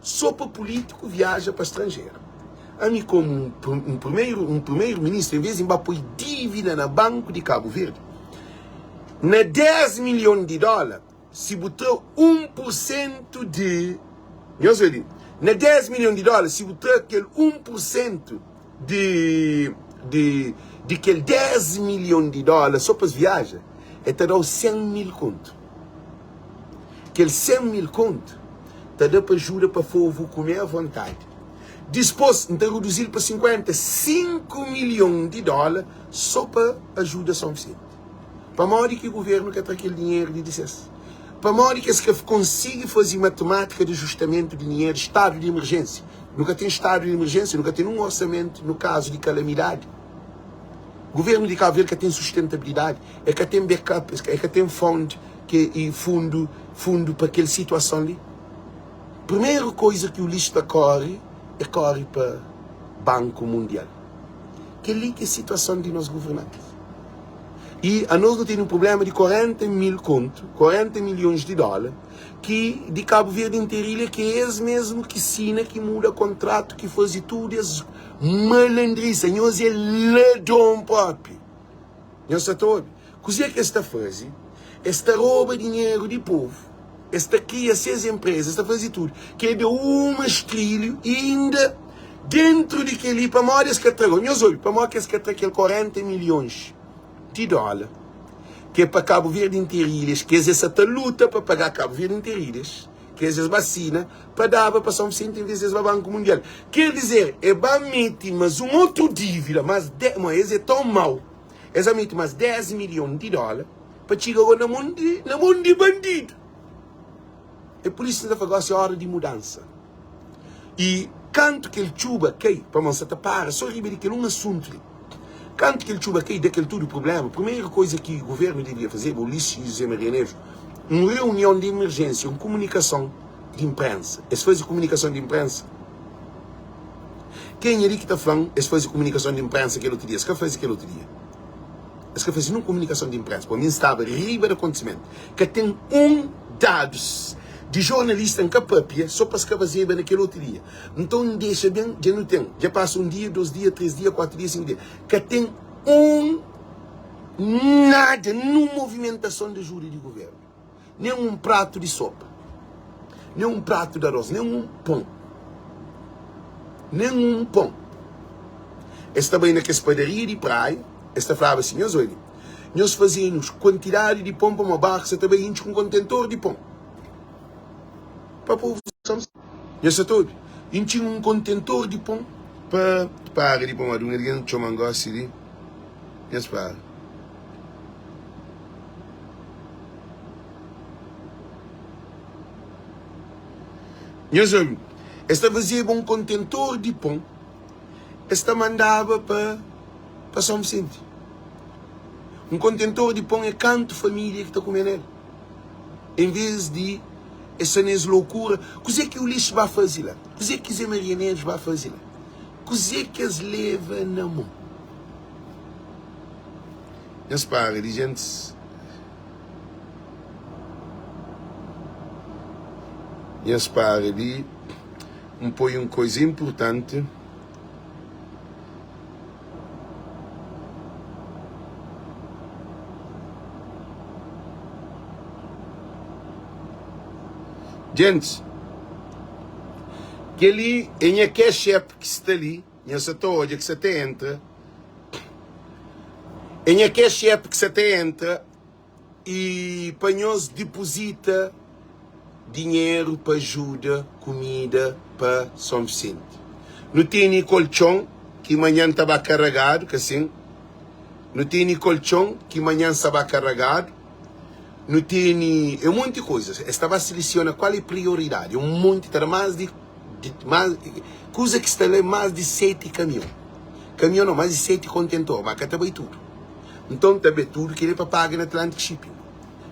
só para político viaja para estrangeiro. A mim como um primeiro-ministro, em vez de pôr dívida no Banco de Cabo Verde, na 10 milhões de dólares, se botou 1% de... Na 10 milhões de dólares, se botar aquele 1% de aquele 10 milhões de dólares só para as viagens, é te dar 100 mil conto. Aquele 100 mil conto, te dá para ajuda para o povo comer à vontade. Depois, então reduzir para 55 milhões de dólares só para ajuda São Vicente. Para a hora que o governo quer ter aquele dinheiro de dissesse. Para a hora que se consiga fazer matemática de ajustamento de dinheiro, estado de emergência. Nunca tem estado de emergência, nunca tem um orçamento no caso de calamidade. O governo de Cabo Verde que tem sustentabilidade, é que tem backup, é que tem fundo para aquela situação ali. Primeira coisa que o lista corre para Banco Mundial. Que ali que é a situação de nós governantes. E a nós não temos um problema de 40 milhões de dólares, que de Cabo Verde inteiro, que é esse mesmo que assina, que muda contrato, que faz tudo, as malandrices, nós é ladrão próprio. Nós está todo. Coisa que esta faz, esta rouba dinheiro do povo, esta cria 6 empresas, esta faz tudo, que é de um estrilho e ainda dentro daquele, para mais que tragam, nós olhamos, para mais que aquele 40 milhões de dólares, que é para Cabo Verde inteiras, que é essa luta para pagar Cabo Verde inteiras, que é essa vacina, para dar para São Vicente em vez de Banco Mundial. Quer dizer, é bamite, mas um outro dívida, mas é tão mau, é bamite, mas 10 milhões de dólares, para chegar na mão de bandido. É por isso que nós a hora de mudança. E canto que ele chuba, que para você para, só ribeiro que é um assunto. Quando que ele chuva aqui daquele tudo problema, a primeira coisa que o governo devia fazer, o Ulisses e José Maria Neves, uma reunião de emergência, uma comunicação de imprensa. Eles fazem comunicação de imprensa. Quem é ali que está falando, eles fazem comunicação de imprensa aquele outro dia? Eles que fazem aquele outro dia? Eles que fazem uma comunicação de imprensa, para mim estava riba do acontecimento, que tem dados de jornalista em capapia, só para se fazer naquele outro dia. Então, deixa bem, já não tem. Já passa 1 dia, 2 dias, 3 dias, 4 dias, 5 dias. Que tem nada, nenhuma movimentação de ajuda de governo. Nem um prato de sopa. Nem um prato de arroz. Nem um pão. Nem um pão. Esta bem naquela padaria de praia, esta falava assim, nós fazíamos quantidade de pão para uma barra, você também enche com um contentor de pão. Para o povo já está todo. E tinha um contentor de pão para de pão maduro, ninguém não chama negócio ali. Já para. Já sabe, esta fazia um contentor de pão, esta mandava para São Vicente. Um contentor de pão é canto família que está comendo nele. Em vez de essa loucura, coisa que o lixo vai fazer lá, coisa que Zé Maria Neves vai fazer lá, coisa que as leva na mão. Mas para, gente, põe uma coisa importante. Gente, que ali, em aquele chefe que está ali, nessa toalha que você te entra, em aquele chefe que você te entra e panhos deposita dinheiro para ajuda, comida para São Vicente. Não tem colchão que amanhã estava carregado, que assim. Não tem colchão que amanhã estava carregado. Não tem um monte de coisas. Estava selecionando qual é a prioridade. Um monte, era mais coisa que está lá, mais de 7 caminhões. Caminhão não, mais de 7 contentores, mas também tudo. Então também tudo que ele para pagar na Atlantic Shipping.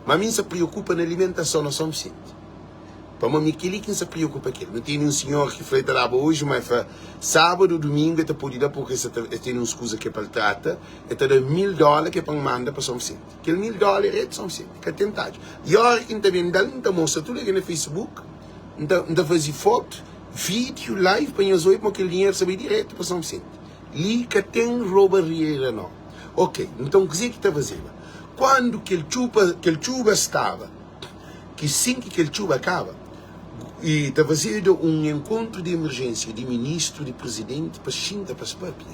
Mas a mim se preocupa na alimentação na São Vicente. Para mim, quem se preocupa com ele. Não tem um senhor que foi trabalhar hoje, mas sábado, domingo, ele pode dar porque tem umas coisas que ele trata, ele dá $1.000 que ele manda para São Vicente. Aquele $1.000 é de São Vicente, que é tentado. E a hora que ele vem dali, ele mostra tudo aqui no Facebook, ele faz foto, vídeo, live, para nós mas aquele dinheiro sabe direto para São Vicente. Ali que tem roubaria não. Ok, então o que está fazendo? Quando aquele chuva estava, que sim que aquele chuva acaba, e está fazendo um encontro de emergência de ministro, de presidente, para xingar para as próprias.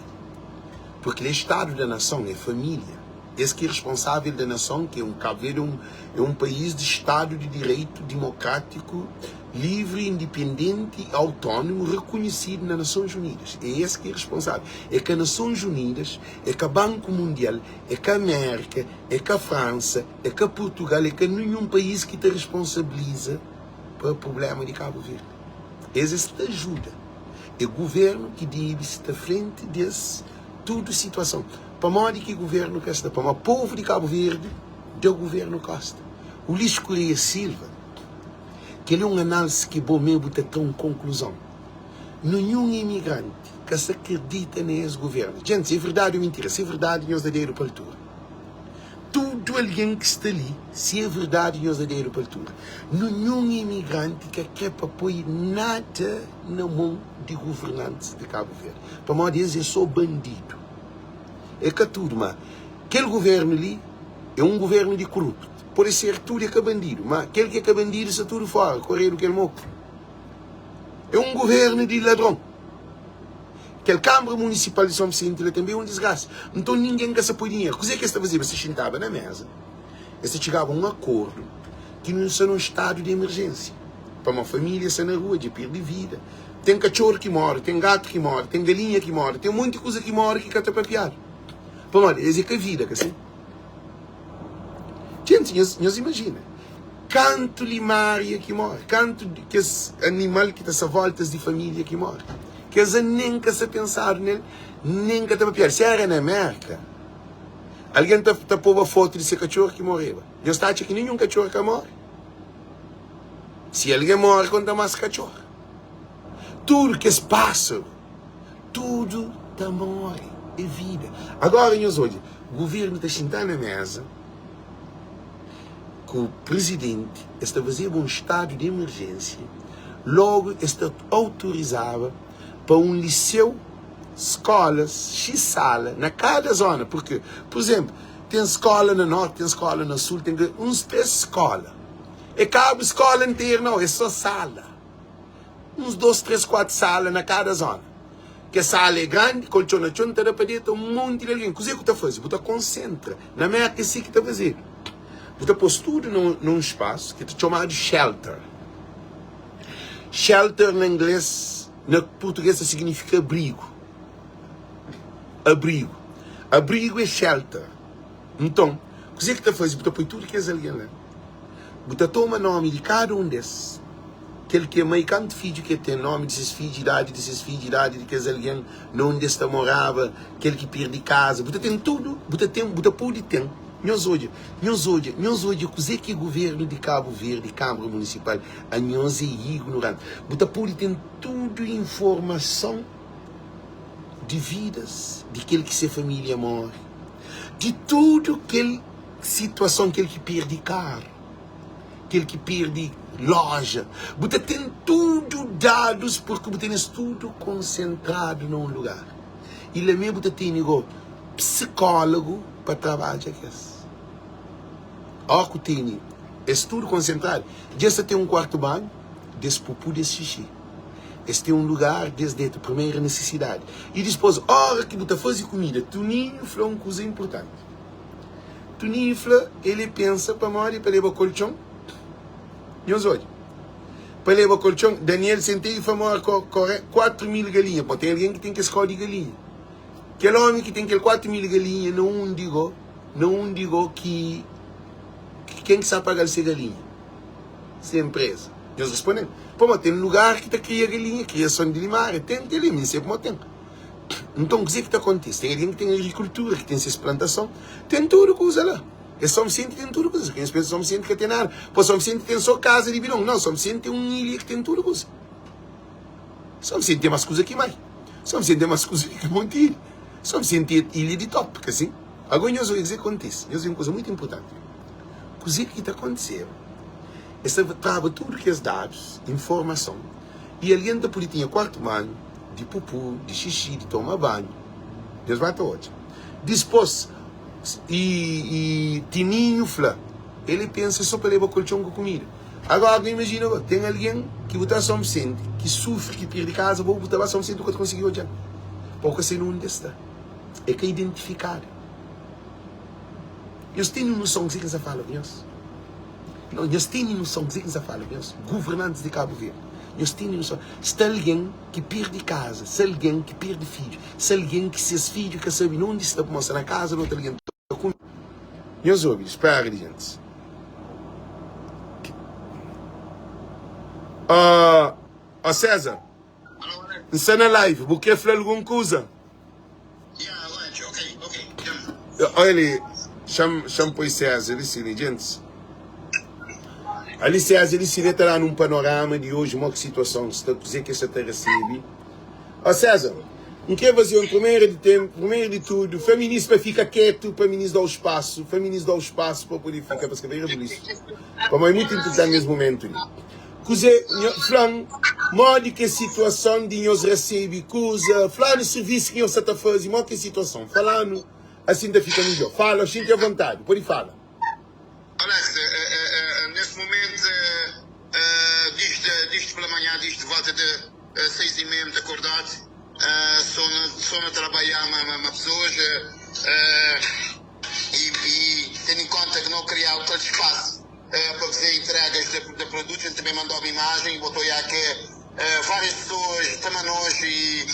Porque o Estado da nação é família. Esse que é responsável da nação, que Cabo Verde é um país de Estado de direito democrático, livre, independente, autônomo, reconhecido nas Nações Unidas. É esse que é responsável. É que as Nações Unidas, é que o Banco Mundial, é que a América, é que a França, é que a Portugal, é que nenhum país que te responsabiliza para o problema de Cabo Verde. Existe ajuda. É o governo que deve estar à frente dessa toda situação. Para modo que o governo Costa, para o povo de Cabo Verde, do governo Costa. O Luís Correia Silva, que ele é um análise que bom mesmo tem uma conclusão. Nenhum imigrante que se acredita nesse governo. Gente, se é verdade ou mentira, se é verdade, nós damos para a altura. Tudo alguém que está ali, se é verdade, nós damos para a altura. Nenhum imigrante que quer apoiar nada na mão de governantes de Cabo Verde. Para modo de dizer, é só bandido. É que tudo, mas aquele governo ali é um governo de corrupto. Pode ser tudo é que é bandido, mas aquele que é bandido está tudo fora, correr o que ele morre. É um governo de ladrão. Aquela Câmara Municipal de São Vicente também é um desgaste. Então ninguém quer se pôr dinheiro. O que é que está fazendo? Você sentava na mesa, você chegava a um acordo que não está num estado de emergência. Para uma família está na rua, de perder vida. Tem cachorro que morre, tem gato que morre, tem galinha que morre, tem um monte de coisa que morre que cata para piar. Para olha, essa é que a vida, que assim. Gente, nós imagina. Canto limária que morre, canto que esse animal que está a voltas de família que morre. Que eles nem que se pensar nele, nem que está pior. Se era na América, alguém está pondo a foto desse cachorro que morreu. Não está que nenhum cachorro que morre. Se alguém morre, conta mais cachorro. Tudo que se passa, tudo está morre. É vida. Agora, nós hoje, o governo está sentado na mesa, que o presidente está fazendo um estado de emergência, logo está autorizado para um liceu, escolas, x-sala, na cada zona. Porque, por exemplo, tem escola no norte, tem escola no sul, tem uns 3 escolas. E cabe escola inteira, não, é só sala. Uns 2, 3, 4 salas na cada zona. Que a sala é grande, colchão está para dentro, um monte de alguém. O que você está fazendo? Você concentra. Na minha que sim que está fazendo. Você pôs tudo num espaço que é chamado shelter. Shelter, em inglês, na portuguesa, significa abrigo. Abrigo. Abrigo é shelter. Então, o que você está fazendo? Você põe tudo que é ali lá. Você toma nome de cada um desses. Aquele que é meio canto filho que tem nome desses filhos de idade, de que alguém onde está morava, aquele que perde casa. Você tem tudo, você pode ter. Nós hoje, o que é o governo de Cabo Verde, Câmara Municipal, a nós é ignorante. Você pode ter tudo informação de vidas, de aquele que sua família morre, de tudo aquela situação, aquele que perde carro, aquele que perde loja. Você tem tudo dados porque você tem tudo concentrado num lugar. E lá mesmo você tem psicólogo para trabalhar com isso. Olha que tem, é tudo concentrado. Já você tem um quarto banho, después de xixi. Este é um lugar desde a primeira necessidade. E depois, a hora que você faz comida, Toninho falou uma coisa importante. Toninho falou, ele pensa para morrer para levar colchão. E os olhos. Para levar colchão, Daniel sentei e foi morrer 4.000 galinhas. Pô, tem alguém que tem que escolher galinha. Aquele homem que tem aquele 4.000 galinhas, não digo que quem que sabe pagar essa galinha? Essa empresa. Nós respondemos. Pô, mas tem um lugar que cria galinha, criação de limar, tem ali, mas sempre não tem. Então, o que é que acontece? Tem alguém que tem agricultura, que tem essa plantação, tem tudo que usa lá. É só me sente que tem tudo que usa. Quem pensa só me sente que tem nada. Pô, só me sente que tem só casa de bilhão. Não, só me sente que tem uma ilha que tem tudo que usa. Só me sente que tem mais coisas aqui mais. Só me sente que tem mais coisas que monte. Só me sente que ilha de top, porque assim. Agora, nós vamos dizer o que acontece. Nós vamos uma coisa muito importante. O que está acontecendo? Essa trava tudo que é dados, informação, e ali ainda por tinha quarto banho, de pupu, de xixi, de tomar banho. Deus vai até hoje. Depois, e Tininho Flá, ele pensa só para levar colchão com comida. Agora, imagina, tem alguém que botar só me sente, que sofre, que perde casa, vou botar só me sente o que conseguiu hoje. Porque você não está. É que é identificado. Eles têm noção de que você fala, Deus. Não, eles têm noção de que você fala, Deus. Governantes de Cabo Verde. Eles têm noção. Se alguém que perde casa, se alguém que perde filho, se alguém que seus filhos que sabem onde está para mostrar na casa, não tem alguém que está com. Meus ouvintes, espera, gente. César, você na live, você falou alguma coisa? Olha ali, chama para o César, ele se gente. Ali César, ele se está num panorama de hoje, uma situação, se está a dizer que você recebe. César, não quer fazer um primeiro de tudo, feminista fica quieto, feminista dá o espaço para poder ficar, para escrever isso. Como é muito importante nesse momento. Coisa, Flan, modo que situação de nós recebe, coisa, falando serviço que nós está fazendo, modo que situação, falando, assim da fica melhor. Fala, sinta à vontade, pode falar. Alex, nesse momento, disto pela manhã, disto de volta de 6h30 de acordado, só na trabalhar uma pessoa e tendo em conta que não criar outro espaço para fazer entregas de produtos, ele também mandou uma imagem e botou aí que várias pessoas, também nós e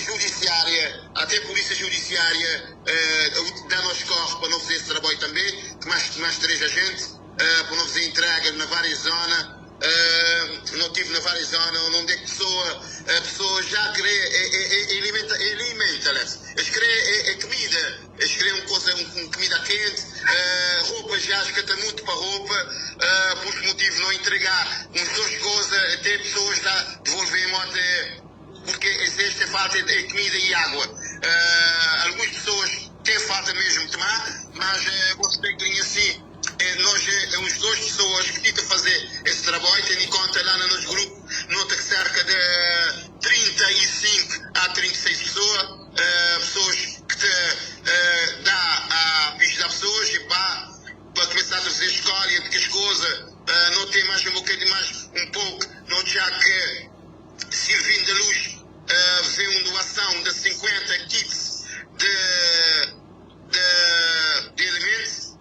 judiciária, até a polícia judiciária dá-nos corre para não fazer esse trabalho também, mais 3 agentes, para não fazer entrega na várias zonas. Não tive na várias zonas onde é que a pessoa já querer alimenta, Alex. Eles querem comida, eles querem comida quente, roupa já acho que está muito para roupa, por esse motivo não entregar uns 2 coisas, até pessoas já devolver moto, porque existe falta de comida e água. Algumas pessoas têm falta mesmo de tomar, mas você tem que assim. Nós, uns 2 pessoas que tentam fazer esse trabalho, tendo em conta lá no nosso grupo, nota que cerca de 35 a 36 pessoas, pessoas que te dá a pista das pessoas e para começar a fazer escolha, porque as coisas não tem mais um bocadinho mais, um pouco, não já que servindo de luz, fazer uma doação de 50 kits de alimentos,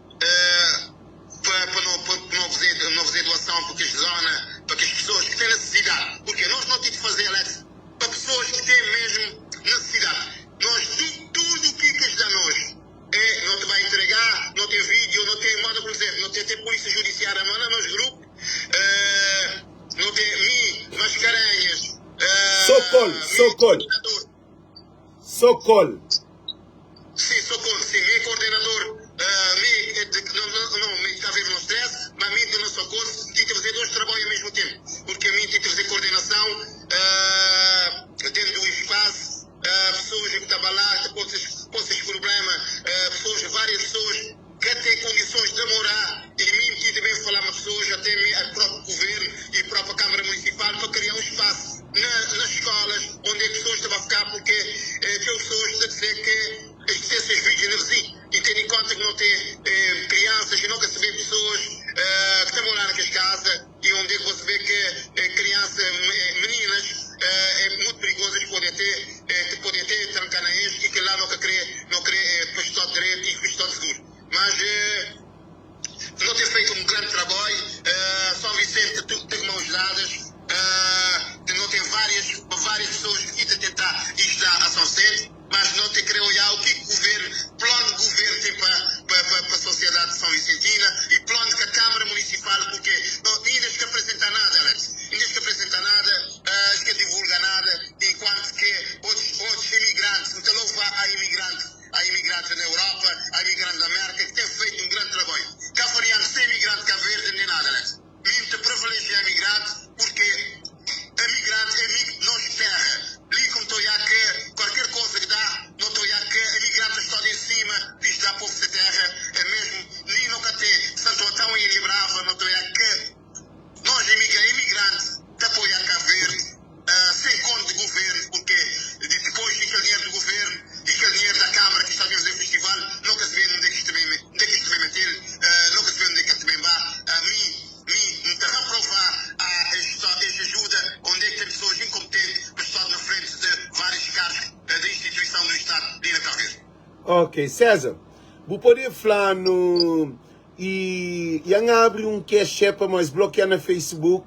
para não fazer doação para as zonas, para as pessoas que têm necessidade. Porque nós não temos que fazer, Alex, para pessoas que têm mesmo necessidade. Nós, tudo o que ajuda a nós, não te vai entregar, não tem vídeo, não tem modo, por exemplo, não tem polícia judiciária no nosso grupo, não tem mascarenhas. Socorro. Sim, Socorro, sim, meu coordenador. Não está a ver no stress, mas a mim não Socorro, tem que fazer 2 trabalhos ao mesmo tempo, porque a mim tem que fazer coordenação dentro do espaço, pessoas que estavam lá, com esses problemas, várias pessoas que têm condições de morar, e mim que também falar uma pessoa, até Ok, César, vou poder falar no... E abre um cash para nós bloquear no Facebook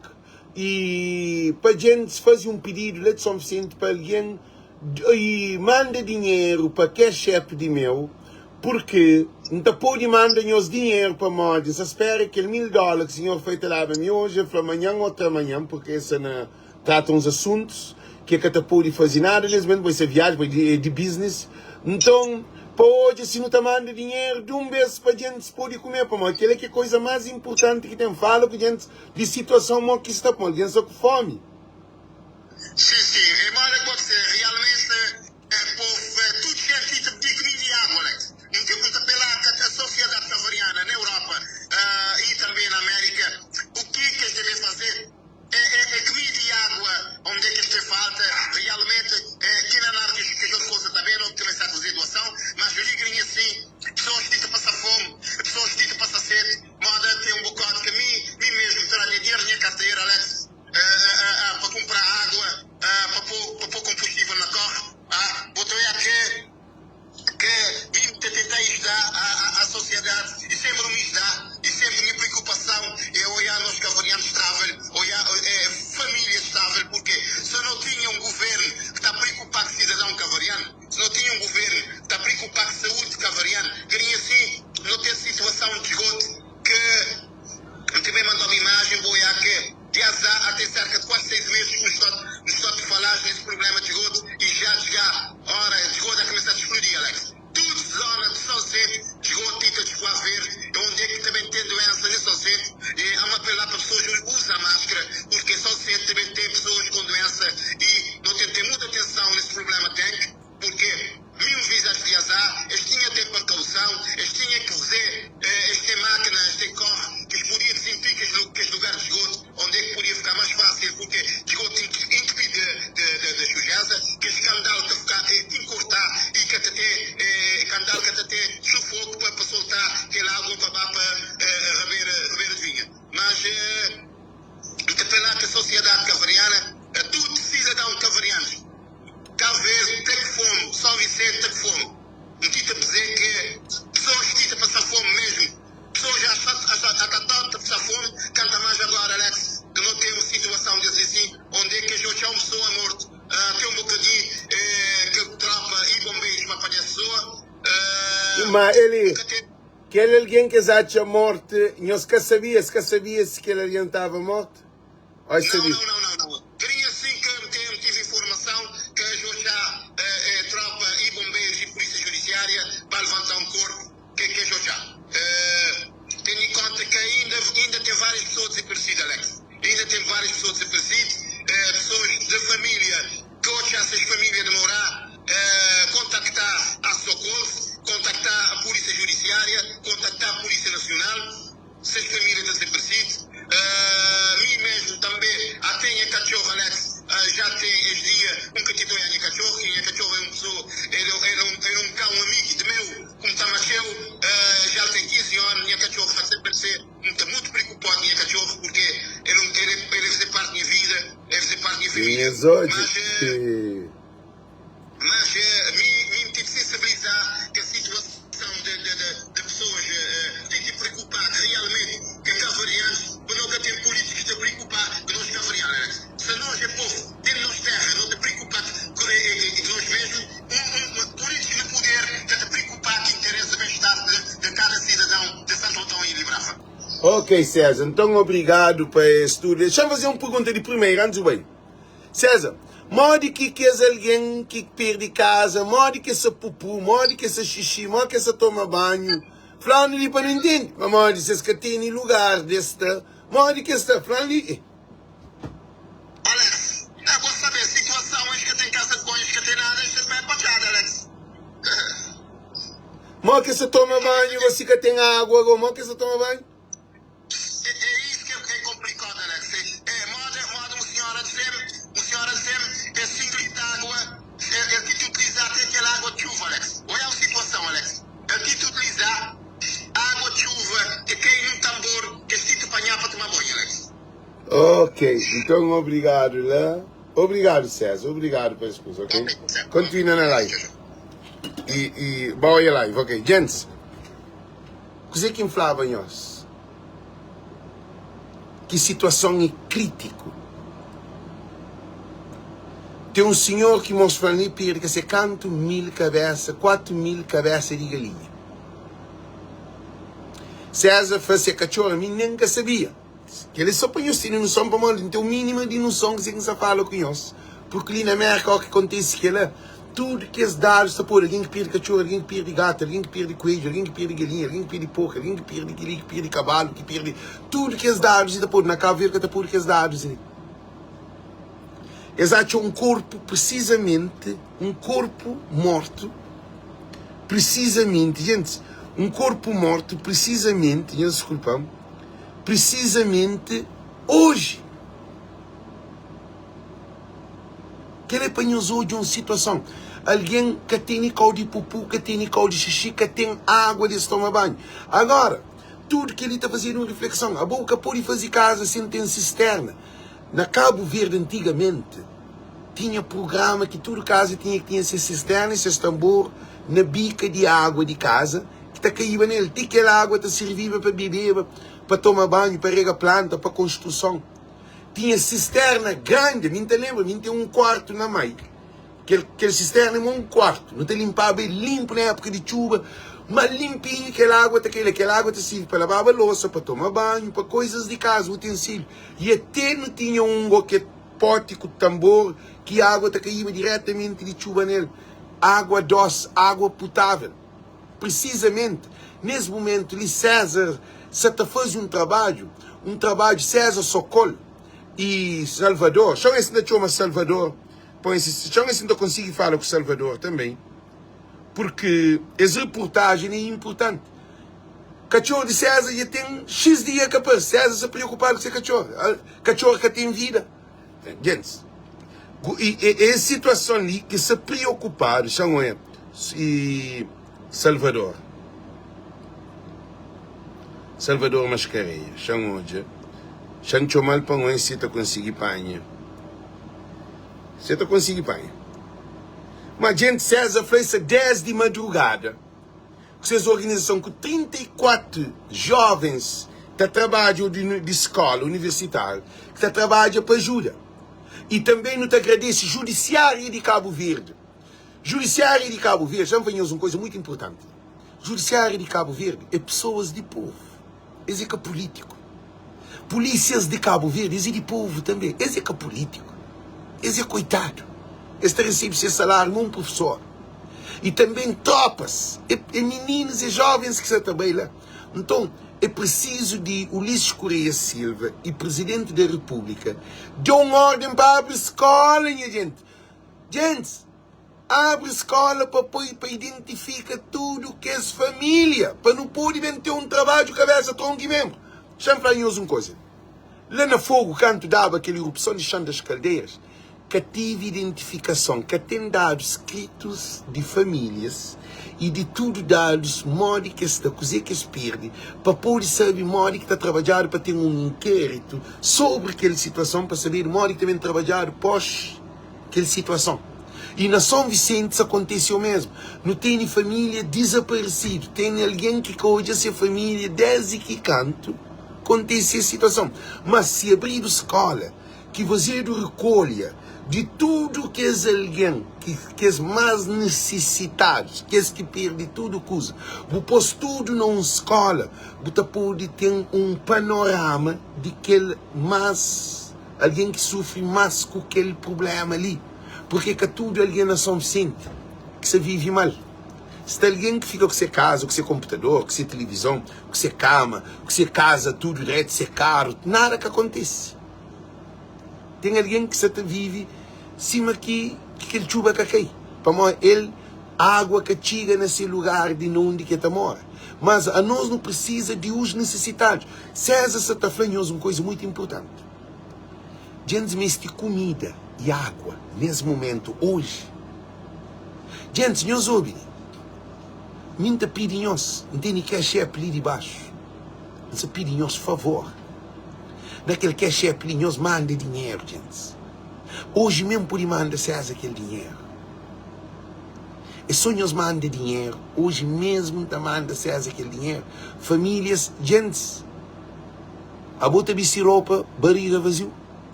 e para gente fazer um pedido de suficiente para alguém e manda dinheiro para cash app de meu, porque não pode mandar os dinheiro para nós. Você espera que $1000 que o senhor feito lá para mim hoje, para amanhã ou outra manhã, porque essa trata uns assuntos que você pode fazer nada, nesse momento vai ser viagem, de business. Então, pode, se não está mandando dinheiro, de um mês para a gente pode comer para nós. Aquela que é a coisa mais importante que tem. Fala com a gente de situação que está com a gente, só com fome. Sim, embora você realmente tudo certo tipo de comida e água, Alex. Então, pela a sociedade cavariana na Europa e também na América, o que eles devem fazer é comida e água, onde é que tem falta, realmente, aqui na área que as coisas também não começar a fazer doação, mas eu digo assim, pessoas que estão a passar fome, pessoas que estão a passar sede, moda tem um bocado que mim mesmo, pela minha dinheiro, minha carteira, Alex, para comprar água, para pôr combustível na corre, vou trabalhar que tentar ajudar a sociedade e sempre me ajudar e sempre minha preocupação é olhar nos cavarianos estáveis, olhar família estável, porque se não tinha um governo que está preocupado com o cidadão cavariano, se não tinha um governo que está preocupado com a saúde cavariana, queria assim não ter situação de esgoto que também mandou uma imagem boa que de azar até cerca de quase 6 meses que nos estou a falar nesse problema de esgoto e já, ora, esgoto a começar a explodir, Alex. Tudo zona de São Centro, esgoto, tinta de escoar verde, onde é que também tem doença nesse São Centro, e há uma apelar para pessoas que usam máscara, porque São Centro também tem pessoas com doença e não tem que ter muita atenção nesse problema, tem, porque mesmo visas de azar, eles tinham que ter precaução, eles tinham que fazer, eles têm máquinas, eles têm corre, que eles podiam desentupiir aqueles lugares de esgoto, onde é que podia ficar mais fácil, porque esgoto entupido de sujeira, que esse candal que ficar encurtar e que até candal que até sufoco para soltar aquela água para rever a vinha. Mas, pela que a sociedade cavariana, tudo cidadão cavariano, talvez tem fome, São Vicente tem fome. Não tinha dizer que pessoas que passar fome mesmo, pessoas já estão a passar fome, canta mais agora, Alex, que não tem uma situação desse assim, onde é que já uma pessoa morta, tem um bocadinho que tropa e bombeiros para apanhar a pessoa. Mas ele, que ele alguém que já tinha morto, nós que sabias que ele alguém estava morto? Não. Queria sim que tive informação que já tropa e bombeiros e polícia judiciária para levantar um corpo, que já. Tenho em conta que ainda tem várias pessoas desaparecidas, Alex. Ainda tem várias pessoas desaparecidas, pessoas da família, que hoje essas famílias demorar, contactar a Socorro, contactar a polícia judiciária, contactar a polícia nacional, se as famílias desaparecidas. Mim mesmo também, até a cachorro, Alex, já tem este dia um que te dói a cachorro, e a cachorro é uma pessoa, ele é um cão amigo de meu, como está nasceu, já tem 15 anos, minha cachorro está sempre a ser muito preocupado, minha cachorro, porque ele faz parte da minha vida, ele faz parte da minha família. Mas me tem que sensibilizar que a situação de pessoas tem que preocupar realmente que cavarianos, quando nunca tem políticos te preocupar que nós cavarianos. Se nós é povo, temos terra, não te preocupar que nós mesmos, políticos no poder, que te preocupar que interessa o bem-estar de cada cidadão de Santo Antão e Librafa. Ok, César, então obrigado por isso tudo. Deixa eu fazer uma pergunta de primeiro, antes do bem. César, modo que é alguém que perde casa, modo que se pupu, modo que se xixi, modo que se toma banho. Falando ali para não entender, mas modo que tem lugar desta, modo que está falando ali. Alex, eu vou saber a situação, que tem casa de banho, que tem nada, isso é empacada, Alex. Modo que se toma banho, você que tem água, modo que se toma banho. É isso que é complicado, Alex. Moda uma senhora dizer, é 5 litros de água, ele tem que utilizar até aquela água de chuva, Alex. Olha a situação, Alex. Ele tem que utilizar água de chuva que cai num tambor que ele tem que apanhar para tomar banho, Alex. Ok, então obrigado, né? Obrigado, César. Obrigado pela resposta, ok? Continua na live. Boa live, ok. Gents, o que é que inflava nós? Que situação é crítica. Tem um senhor que mostra ali que se canta 1000 cabeças, 4000 cabeças de galinha. César fazia cachorro, a mim nunca sabia. Que ele só põe assim, não são para mal, não tem o mínimo de noção que se fala com nós. Porque ali na América o que acontece que lá, tudo que é dados, está por alguém que perde cachorro, alguém que perde gato, alguém que perde coelho, alguém que perde galinha, alguém que perde porco, alguém que perde cavalo, que perde tudo que é dados, está por na Cabo Verde, está por que é dados. Eles acham um corpo, precisamente, um corpo morto, precisamente, gente, um corpo morto, precisamente, desculpa, hoje. Que ele apanhou hoje uma situação. Alguém que tem caldo de pupu, que tem caldo de xixi, que tem água de tomar banho. Agora, tudo que ele está fazendo uma reflexão. A boca pode fazer casa sem ter cisterna. Na Cabo Verde, antigamente, tinha programa que tudo casa tinha essa cisterna, esse tambor, na bica de água de casa, que está caindo nele. Tem aquela água que servia para beber, para tomar banho, para regar planta, para construção. Tinha cisterna grande, me lembra, me tem um quarto na mãe. Aquele cisterna é um quarto. Não te limpava bem limpo na época de chuva, mas limpinho, aquela água te serve para lavar a louça, para tomar banho, para coisas de casa, utensílio. E até não tinha um pote com tambor, que a água te caía diretamente de chuva nele. Água doce, água potável. Precisamente, nesse momento, ali César, se te faz um trabalho, César Socorro, e Salvador, só esse ainda chama Salvador, só esse ainda consigo falar com Salvador também, porque essa reportagem é importante. Cachorro de César já tem X dias capaz, César se preocupar com esse cachorro que tem vida. Gente, e essa situação ali que se preocupar, chama e Salvador Mascareia, chama hoje. Chancho mal para um se tu conseguir panha. Se tu conseguir panha. Mas gente, César fez 10 de madrugada. Vocês organização com 34 jovens que trabalham de escola universitária, que trabalham para ajuda. E também não te agradece Judiciário de Cabo Verde. Judiciário de Cabo Verde, já me uma coisa muito importante. Judiciário de Cabo Verde é pessoas de povo. Esse é político. Polícias de Cabo Verde, esse é de povo também. Esse é político. Esse é coitado. Este recebe seu salário num professor. E também tropas. É meninos e jovens que estão também lá. Então, é preciso de Ulisses Correia Silva e Presidente da República de uma ordem para abrir escola, minha gente. Gente, abre escola para identificar tudo que é família. Para não poder ter um trabalho de cabeça tronco e membro. Deixa-me falar uma coisa. Lá na Fogo, quando dava aquela erupção de chão das caldeiras, que tive identificação, que tem dados escritos de famílias e de tudo dados, modo que esta coisa que se perde, para poder saber modo que está trabalhando para ter um inquérito sobre aquela situação, para saber modo que também trabalhar após aquela situação. E na São Vicente aconteceu o mesmo. Não tem família desaparecido, tem alguém que hoje essa família desde que canto, acontece a situação. Mas se abrir a escola, que você recolha de tudo que é alguém, que é mais necessitados, que é que perde tudo coisa, você pôs tudo numa escola, você pode ter um panorama de aquele mais, alguém que sofre mais com aquele problema ali. Porque que tudo alguém na São Vicente, que se vive mal. Se tem alguém que fica com seu casa, com seu computador, com sua televisão, com sua cama, com sua casa, tudo direto, seu carro, nada que acontece. Tem alguém que se vive cima que ele chuva que cai. Para ele, a água que chega nesse lugar de onde que está mora. Mas a nós não precisa de os necessitados. César se está falando uma coisa muito importante. Gente, mas de comida e água, nesse momento, hoje. Gente, nós ouvem. Minta pedinhos, não tem nem que chefe ali de baixo. Mas pedinhos, favor. Naquele que chefe pedinhos, manda dinheiro, gente. Hoje mesmo por mandar César aquele dinheiro. E só nos manda dinheiro. Hoje mesmo tá manda César aquele dinheiro. Famílias, gentes. A bota vestir roupa, barriga vazio.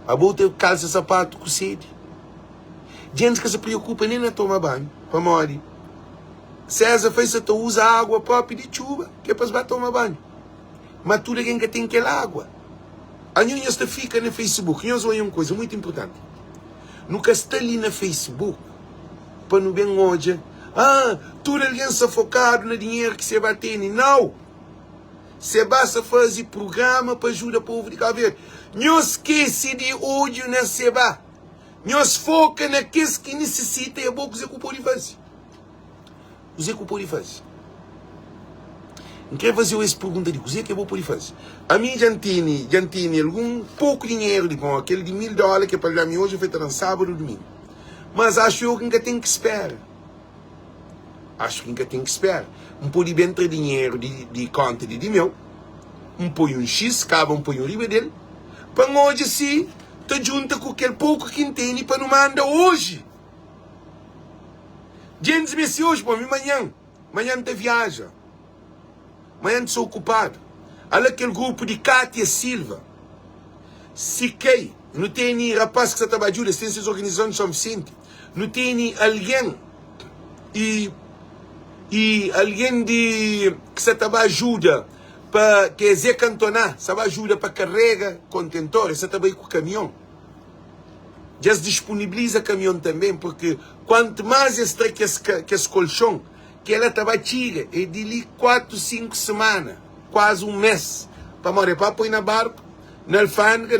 A bota calça sapato com sede. Gente que se preocupa nem na tomar banho. Para morrer. César fez a usa água própria de chuva. Que é para tomar banho. Mas tudo alguém que tem aquela água. A gente fica no Facebook. Nós olhamos uma coisa muito importante. Nunca está ali no Facebook. Para não bem hoje. Tudo alguém se focado no dinheiro que você vai ter. Não. Você basta fazer programa para ajudar o povo de Cabo Verde. Não esquece de ódio na Seba. Não se foca naqueles que necessitam e é bom que você pode fazer. Você pode fazer. Não quero fazer essa pergunta de você que é bom pode fazer. A mim já tem algum pouco dinheiro de bom, aquele de $1000 que é para mim hoje feito no sábado ou domingo. Mas acho eu que ainda tem que esperar. Acho que ainda tem que esperar. Um pode bem ter dinheiro de conta de meu. Põe um X, acaba põe um riba dele. Para hoje sim, tá junto com aquele pouco que tem para não mandar hoje. Gente, me se hoje, para mim amanhã. Amanhã te viaja. Amanhã estou ocupado. Olha aquele grupo de Cátia Silva. Siquei. Não tem rapaz que está trabalhando, tem essas organizações São Vicente. Não tem alguém e alguém que se ajuda para que Zé Cantonar, se ajuda para carregar contentores, se trabalha com o caminhão. Já se disponibiliza caminhão também, porque quanto mais extrai que esse colchão, que ela trabalha é de ali 4, 5 semanas, quase um mês, para morrer, para pôr na barco, na alfândega,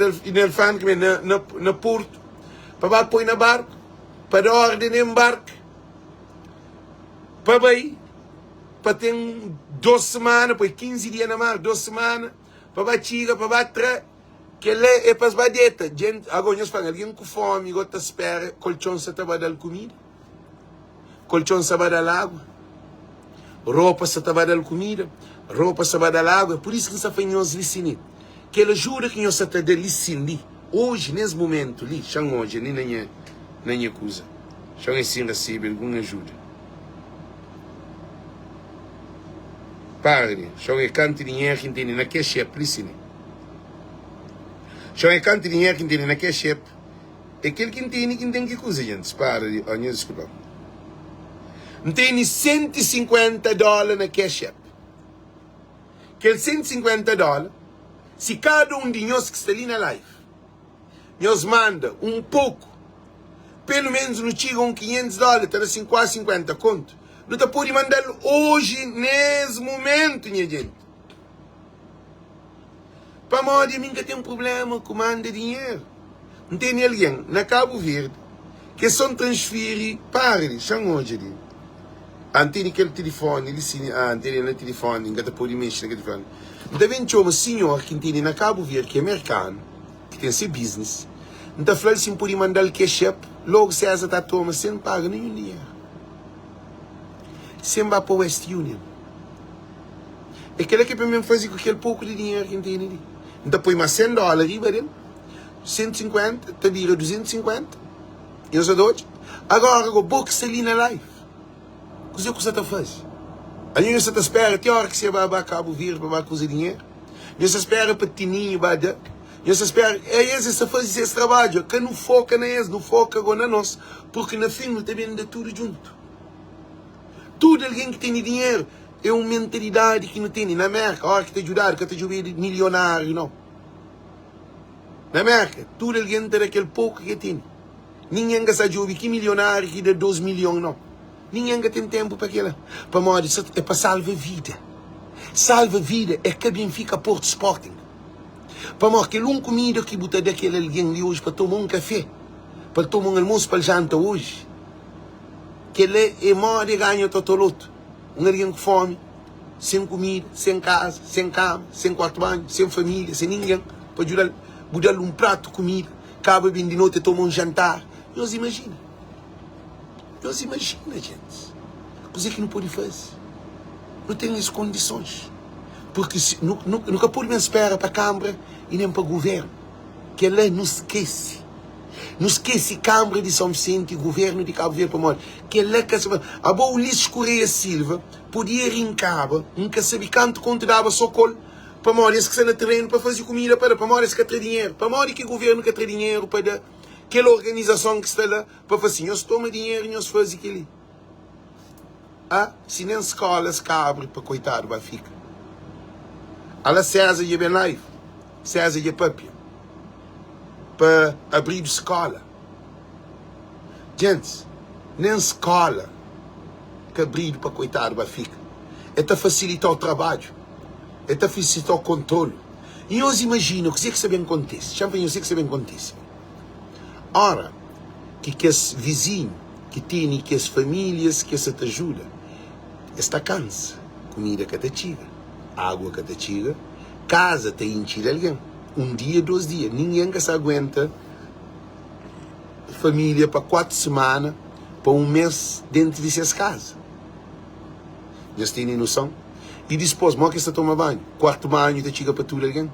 na porto, para pôr na barco, para ordem embarque, para ir, para ter 2 semanas, depois 15 dias na mar, 2 semanas, para bater, para bater, que ele é para as badetas. Agora nós falamos, alguém com fome, gota espera, colchão se estava dando comida, colchão se estava dando água, roupa se estava dando comida, roupa se estava dando água. Por isso que nós fazemos licenciar. Que ele jura que nós estamos dando licenciar. Hoje, nesse momento, ali, chão hoje, nem na minha coisa. Chão assim recebe alguma ajuda. Pare, chão é canto dinheiro que tem na que chefe, licenciar. Chão é canto dinheiro que tem na que chefe. É aquele que tem que coisa, gente. Pare, olha, desculpa. Não tem $150 na cash app. Aquele $150, se cada um de nós que está ali na live, nós manda um pouco, pelo menos não chega $500, está assim quase 50 conto. Não está pode mandar hoje, nesse momento, minha gente. Para morrer, mim que tem um problema com manda dinheiro. Não tem ninguém na Cabo Verde que só transfere, pare, chama hoje ali. Antene aquele telefone, ele sim, antene no telefone, ainda pode mexer no telefone. Então vem um senhor que tem na Cabo Verde, que é americano, que tem seu business. Então falou assim, pode mandar o cash app, logo se essa está toma, sem paga nenhum dinheiro. Sem vai para o West Union. É aquele que para mim fazer com aquele pouco de dinheiro que tem ali. Então põe mais $100 riba dele, 150, te vira 250, e os dois. Agora o box ali na live. O que você está fazendo? A gente está espera até a hora que você vai para Cabo Verde para fazer dinheiro. A gente espera para tininho, para dar. A gente espera, é esse que faz esse trabalho, que não foca nesse, não foca agora na nós, porque no filme também dá tudo junto. Tudo alguém que tem dinheiro é uma mentalidade que não tem. Na América, a hora que te ajudar, que te ajudar milionário, não. Na América, tudo alguém tem aquele pouco que tem. Ninguém que se ajuda que milionário que dá 2 milhões, não. Ninguém tem tempo para aquilo. Para morrer, é para salvar vida. Salva vida é que bem fica Porto Sporting. Para morrer, aquele um comida que botar daquele alguém de hoje para tomar um café, para tomar um almoço para jantar hoje. Que ele é morre e ganha totoloto. Um alguém com fome, sem comida, sem casa, sem cama, sem quarto banho, sem família, sem ninguém. Para ajudar, botar um prato de comida, acaba bem de noite e toma um jantar. Nós imagina. Nós imagina, gente. Coisa que não pode fazer. Não tem as condições. Porque nunca pode me esperar para a Câmara e nem para o governo. Que ele não esquece. Não esquece Câmara de São Vicente e Governo de Cabo Verde para morrer. Que é lá que a boa Ulisses Correia Silva podia rincava, nunca sabia quanto conto dava socorro para morrer, esse que está no terreno para fazer comida para morrer, esse que tem dinheiro, para morrer que o governo que tem dinheiro para aquela organização que está lá para fazer assim, nós toma dinheiro e nós faz aquilo. Ah, se nem escola se cabre para coitado vai ficar. Ela César e Ben Life, César e Papia, para abrir escola. Gente, nem escola que abrir para coitado vai ficar. É para facilitar o trabalho, é para facilitar o controle. E hoje imagino que isso bem acontece, já venho que isso bem acontece. Ora, que esse vizinho que tem, que as famílias que essa te ajuda, está cansa, comida que te tira, água que te tira, casa te enchida alguém, 1 dia, 2 dias, ninguém que se aguenta família para 4 semanas, para 1 mês dentro de suas casas. Vocês têm noção? E depois, mal que você toma banho, quarto banho te chega para tudo alguém,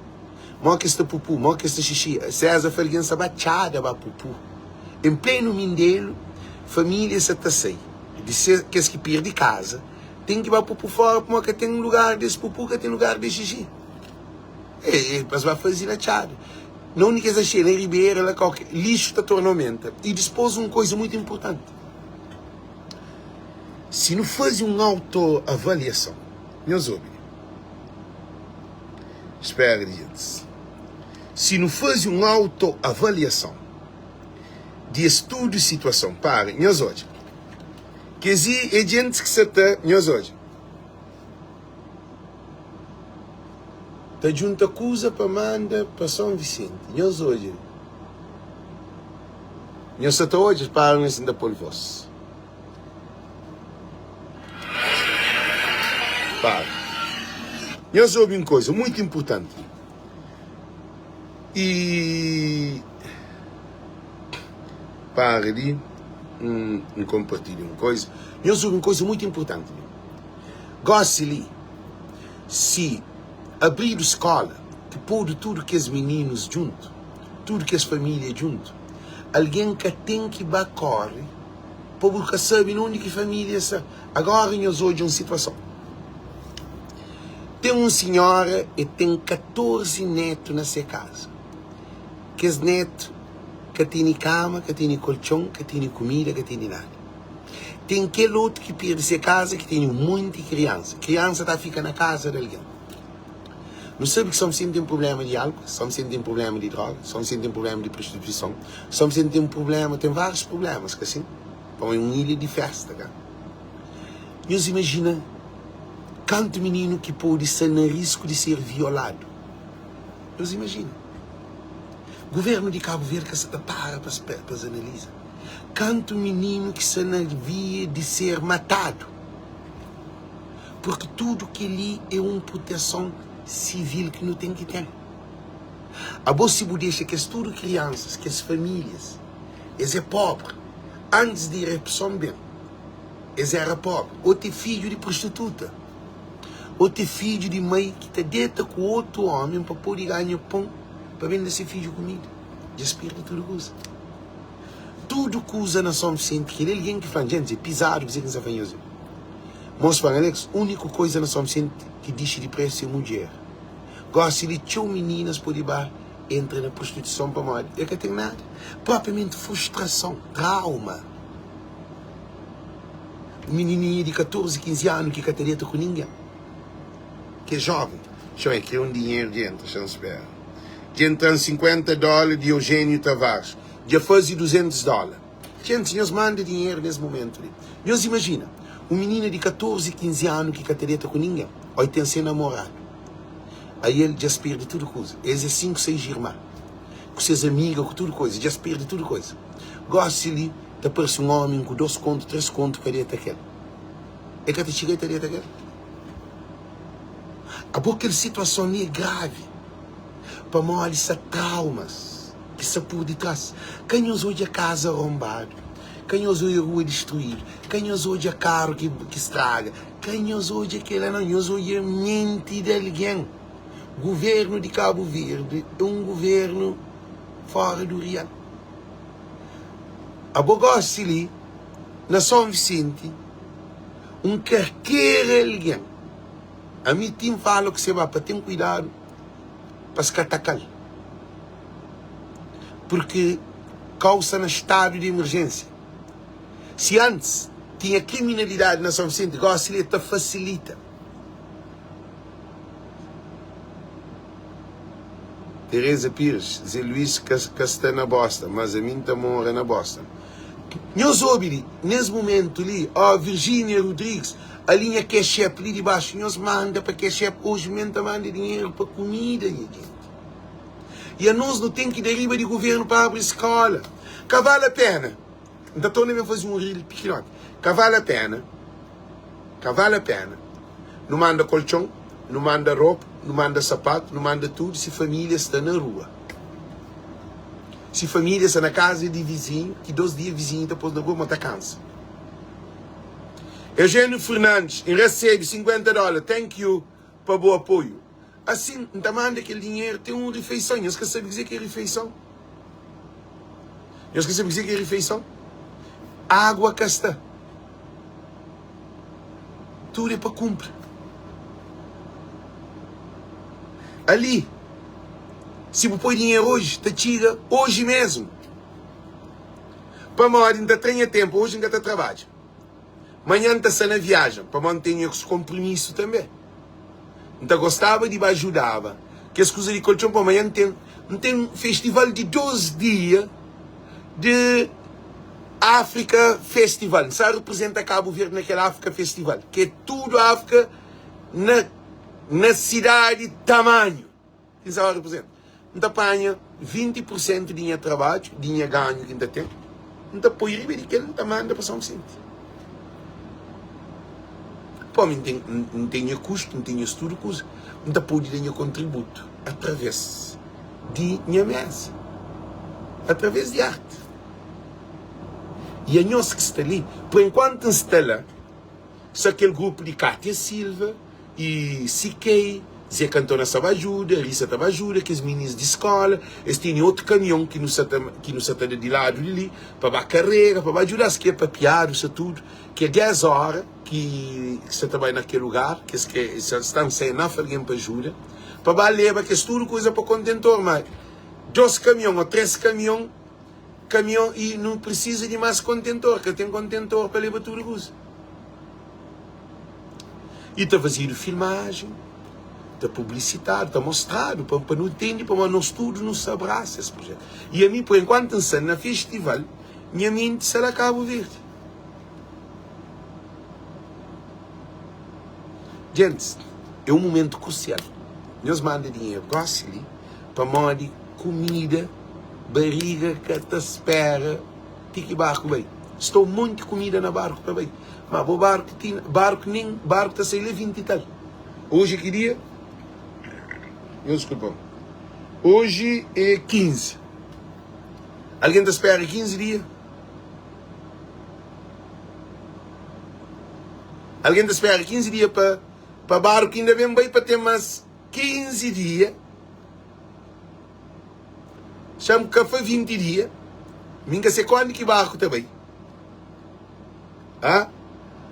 mal que você pupu, mal que você xixi, César foi alguém sabachada para pupu. Em pleno mindelo, família se está sair, que que perde casa, tem que ir para pupu fora, porque tem um lugar desse pupu, que tem lugar de xixi. E depois vai fazer a chada. Não única exagero, em Ribeira, lá qualquer lixo está tornamento. E depois uma coisa muito importante. Se não faz uma autoavaliação, meus ouvintes, espera, gente. Se não faz uma autoavaliação de estudo de situação, para, meus ouvintes, que existe gente que se está, meus ouvintes, está junto coisa para mandar para São Vicente, meus ouvintes, meus está hoje para nós ainda por vós. Para. Eu soube uma coisa muito importante. E para ali, compartilho uma coisa. Eu soube uma coisa muito importante. Gosto ali, se abrir escola, que pôr tudo que os meninos junto, tudo que as famílias junto, alguém que tem que correr, porque sabe onde que família está. Agora nós hoje uma situação. Tem uma senhora e tem 14 netos na sua casa. Que os netos que tem cama, que tem colchão, que tem comida, que tem nada. Tem aquele outro que perde sua casa, que tem um monte de criança. Criança está fica na casa de alguém. Não sabe que São Vicente tem um problema de álcool, São Vicente tem um problema de droga, São Vicente tem um problema de prostituição, São Vicente tem um problema, tem vários problemas, que assim, para uma ilha de festa, cara. E os imagina quanto menino que pode ser no risco de ser violado. Vocês imaginam? Governo de Cabo Verde que se para analisar. Quanto menino que se na via de ser matado. Porque tudo que ali é uma proteção civil que não tem que ter. A você deixa que as tudo crianças, que as famílias, eles é pobre, antes de ir para bem, eles eram pobres, ou tem filho de prostituta, ou ter filho de mãe que está dentro com outro homem para poder ganhar pão para vender esse filho comida. Já espera tudo coisa. Tudo que usa na São Vicente, que ele é alguém que fala, gente, é pisado, que você vai fazer. Mas para Alex, a única coisa na São Vicente que deixa de preço é mulher. Gosta de tchau meninas por debaixo, entra na prostituição para morrer. É que tem nada. Propriamente frustração, trauma. Um menininho de 14, 15 anos que catareta com ninguém. Que é jovem, deixa eu ver, que é um dinheiro de entra, já não espera. De entrar $50 de Eugênio Tavares, já faz $200. Gente, nós mandam dinheiro nesse momento. Nós imagina, um menino de 14, 15 anos que catareta com ninguém, aí tem seu namorado. Aí ele já perde tudo coisa. Eles é 5, 6 irmãos, com seus amigos, com tudo coisa, já perde tudo coisa. Gosta ali, aparece um homem com 2 contos, 3 contos, careta aquele. É que te chega a careta aquele. Aquela situação é grave. Para morrer traumas que se por detrás. Quem os hoje a casa arrombado, quem os hoje a rua destruída, quem os hoje a carro que estraga, quem os hoje aquela não, os hoje a mente de alguém. Governo de Cabo Verde é um governo fora do real. Abogosse ali, na São Vicente, qualquer alguém. A mim tem fala que você vai para ter cuidado para se atacar. Porque causa no estado de emergência. Se antes tinha criminalidade na São Vicente, gosta ali, facilita. Teresa Pires, Zé Luís que está na Boston, mas a mim está mora na Boston. Nós ouvimos, nesse momento ali, a Virgínia Rodrigues, a linha Cashep ali de baixo, nós manda para Cashep, hoje mesmo manda dinheiro para comida, gente. E a nós não tem que deriva de governo para abrir escola. Que vale a pena. Então estou nem a fazer um rio pequeno. Que vale a pena. Não manda colchão, não manda roupa, não manda sapato, não manda tudo se a família está na rua. Se a família está na casa de vizinho, que 2 dias vizinho depois na rua, mas está cansa. Eugênio Fernandes, recebe $50, thank you, para bom apoio. Assim, não manda aquele dinheiro, tem uma refeição. Eu esqueci de dizer que é refeição. Água cá está. Tudo é para cumprir. Ali, se você põe dinheiro hoje, te tira hoje mesmo. Para uma hora ainda tenha tempo, hoje ainda está trabalho. Amanhã está na viagem, para manter os compromissos também. Então gostava de ajudava. Que as coisas de colchão para amanhã não tem um festival de 2 dias de África Festival. Só representa Cabo Verde naquela África Festival. Que é tudo África na cidade tamanho. Quem sabe representa? Não apanha 20% de dinheiro de trabalho, dinheiro ganho que ainda tem. Não põe riba de que ele não manda para São Vicente. Pô, não tem custo, não tem estudo, coisa. Não pode ter contributo através de minha mesa, através de arte. E a nós que está ali, por enquanto está lá, só aquele grupo de Cátia Silva e Siquei, Zé Cantona estava ajuda, Rissa estava ajuda, que os meninos de escola, eles têm outro caminhão que nos está de lado ali, para a carreira, para ajudar, que é para piar, isso tudo, que é 10 horas que você trabalha naquele lugar, que estão sem alguém para ajuda, para levar que é tudo coisa para contentor, mas 2 caminhões ou 3 caminhões, e não precisa de mais contentor, que tem contentor para levar tudo coisa. E está fazendo filmagem, está publicitado, está mostrado, para não entender, para nós tudo nos abraça esse projeto. E a mim, por enquanto, na festival, minha mente será Cabo Verde. Gente, é um momento crucial. Nós mandamos dinheiro, gosta ali, para mandar comida, barriga que te espera, tique barco bem. Estou muito comida na barco também. Mas o barco está saindo 20 e tal. Hoje que dia? Desculpa. Hoje é 15. Alguém te espera 15 dias? Alguém te espera 15 dias para barco ainda bem para ter mais 15 dias. Chamo que foi 20 dias. Minha se quando que barco também. Ah?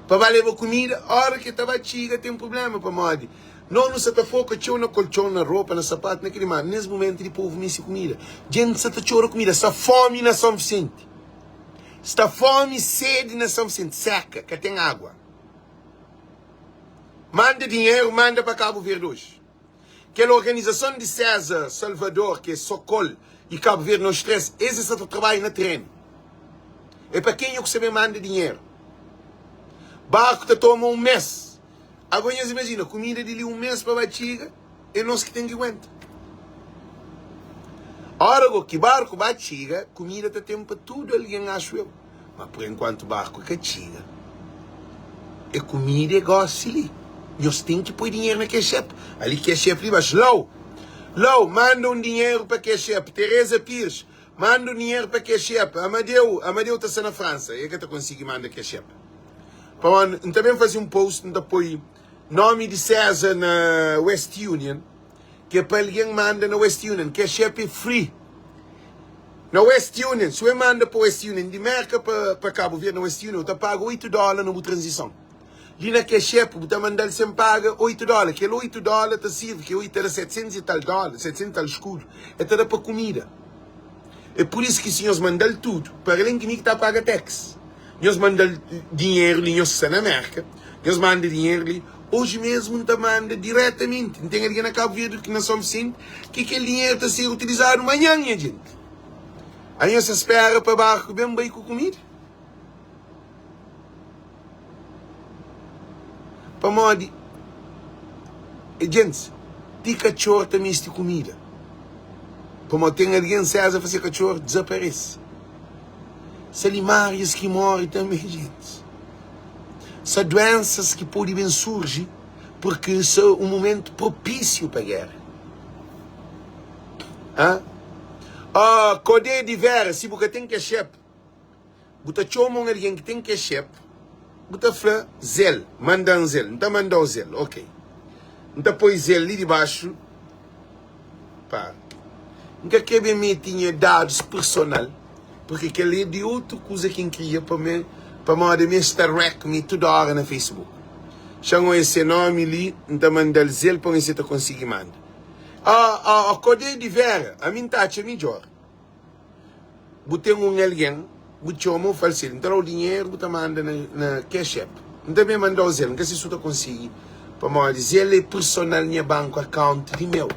Para levar comida, hora que estava chiga tem problema para modi. Não se está foca tinha na colchão, na roupa, na sapato, naquele mar. Nesse momento de povo me comida. Gente se está chorando comida, está fome na São Vicente. Está fome, sede na São Vicente, seca, que tem água. Manda dinheiro, manda para Cabo Verde hoje. Aquela organização de César Salvador, que é Socorro e Cabo Verde, nós 3, esse está trabalhando na terreno. É para quem eu saber manda dinheiro. Barco te toma um mês. Agora imagina, comida de um mês para a barriga, é nós que tem que aguentar. Ora, que barco barriga, comida te tem para tudo, alguém acho eu. Mas por enquanto barco que chiga, é comida e gosto ali. Nós temos que pôr dinheiro na Cashep. Ali Cashep ali baixo. Lou, manda um dinheiro para Cashep. Teresa Pires, manda um dinheiro para Cashep. Amadeu está na França. É que tu consegue mandar Cashep. Também fazer um post onde apoio nome de César na West Union, que é para alguém manda na West Union, que é free. Na West Union, se eu mando para West Union, de Merca para Cabo Verde, na West Union, eu pago $8 na transição. Ali na Cachepo, você manda sempre paga $8. Aquele $8 te serve, que 8 era 700 e tal dólares, 700 e tal escudo. É toda para comida. É por isso que se nós mandam tudo, para além que está a pagar tax. Nós mandamos dinheiro ali, nós estamos na América, nós mandamos dinheiro ali. Hoje mesmo não manda diretamente. Não tem alguém na Cabo Verde que nós somos sempre, que aquele dinheiro está a ser utilizado amanhã, minha gente. Aí nós espera para barco bem com comida. Para modo, gente, tem cachorro também de comida. Para modo, tem alguém que a fazer cachorro, desaparece. Se animais que morrem também, gente. Se doenças que podem surgir, porque são um momento propício para a guerra. Code de vera, se você tem que chep, você chama alguém que tem que chep, você fala zel, manda um zel, não está mandando zel, ok. Não está põe zel ali debaixo, pá. Nunca quer me tinha dados personal, porque aquele é de outra coisa que cria para mim, para mandar me estar rec me toda hora no Facebook. Chama esse nome ali, não está mandando zel para você conseguir mandar. Code de vera, a minha taxa é melhor. Você tem alguém, você chama o falseiro, então o dinheiro você manda na Cash App. Não também manda o zelo, não sei se você consegue. Para me dizer, ele é personal no banco account de meu.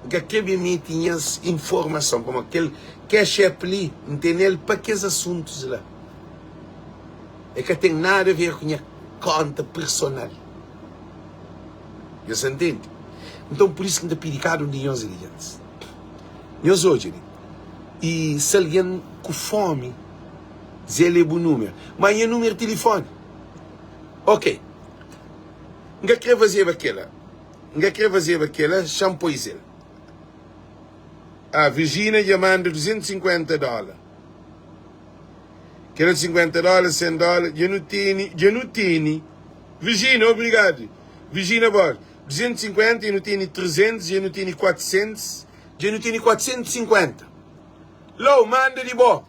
Que me tinha informação, como aquele Cash App ali, não tem ele para que assuntos lá. É que tem nada a ver com a conta personal. Você entende? Então, por isso que não está piricado de nós ali antes. Nós hoje, e se alguém com fome, ele é bom número. Mas é número de telefone. Ok. Não quer fazer aquela. Não quer fazer aquela, shampoo ele. A Virginia já manda $250. Quero $50, $100, já não tem. Virginia, obrigado. Virginia, bora. 250, eu não tenho 300, eu não tenho 400, eu não tenho 450. Lô, manda de bom.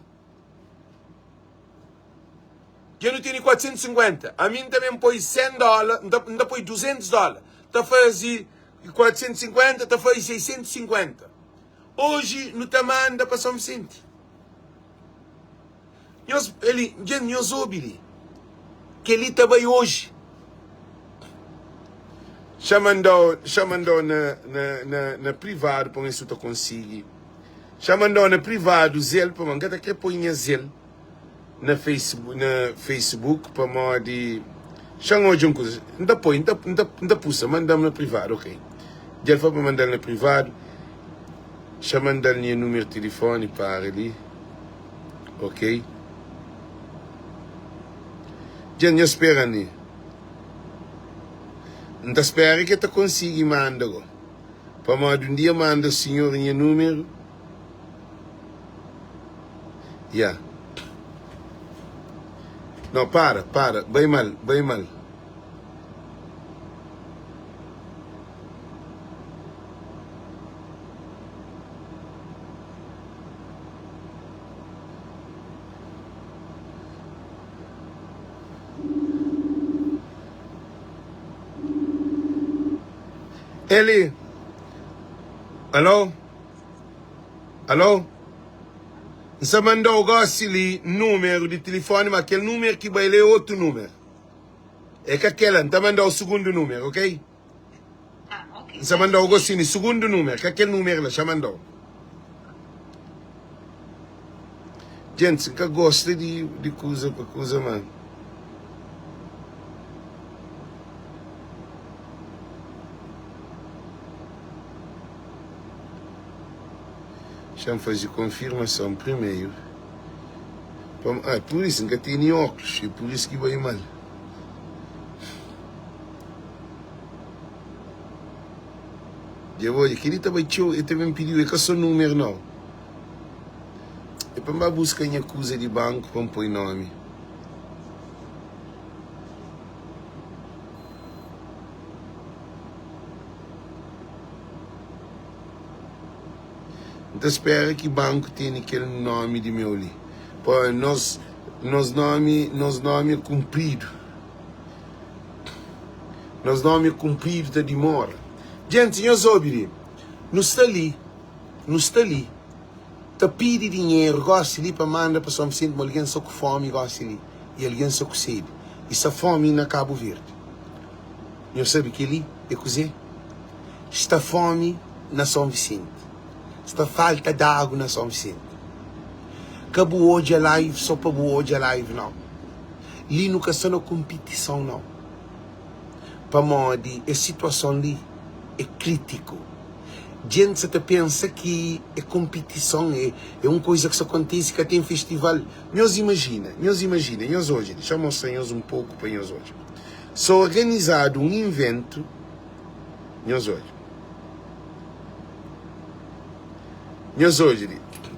Eu não tenho 450. A mim também põe $100, não põe $200. Está fazendo 450, está fazendo 650. Hoje, não está manda para São Vicente. Ele, nós ouvimos que ele também hoje. Chamando na privado, para isso tu consegue. Chamando na privado, zel, para mangar que põe zel na Facebook, para modo chamou de uma coisa. Não põe, não puxa, mandamos na privado, ok. Já foi para mandar na privado, chamando o número de telefone para ali, ok. Já não espera nem. Não espera que tu consiga mandar. Para um dia manda o senhor em número. Yeah. Não, para. Bem mal. Ele. Alô? Você mandou o número de telefone, mas aquele número que vai ler outro número. É que aquele, não mandou o segundo número, ok? Ok. Você mandou o segundo número, que aquele número lá, já mandou. Gente, você gosta de coisa para coisa, mano. Deixa eu fazer confirmação primeiro. Por isso que tem óculos, e por isso que vai mal. Eu vou dizer que ele também pediu, é que só número não. É para buscar em acusa de banco para pôr nome. Então espera que o banco tenha aquele nome de meu ali. Pô, nos nome cumprido. Nos nome cumprido da demora. Gente, nós ouvimos. Não está ali. Tá pede dinheiro, gosta ali para mandar para São Vicente, mas alguém só com fome gosta ali. E alguém só com sede. E essa fome na Cabo Verde. Não sabe que ali é cozer? Está fome na São Vicente. Está falta de água na São Vicente. Cabo hoje é live, só para hoje é live não. Ali nunca está na competição não. Para modi, a situação ali é crítico. Gente até pensa que é competição, é uma coisa que só acontece que tem festival. Nós imagina, nós hoje, deixa eu mostrar um pouco para nós hoje. Só organizado um evento, nós hoje,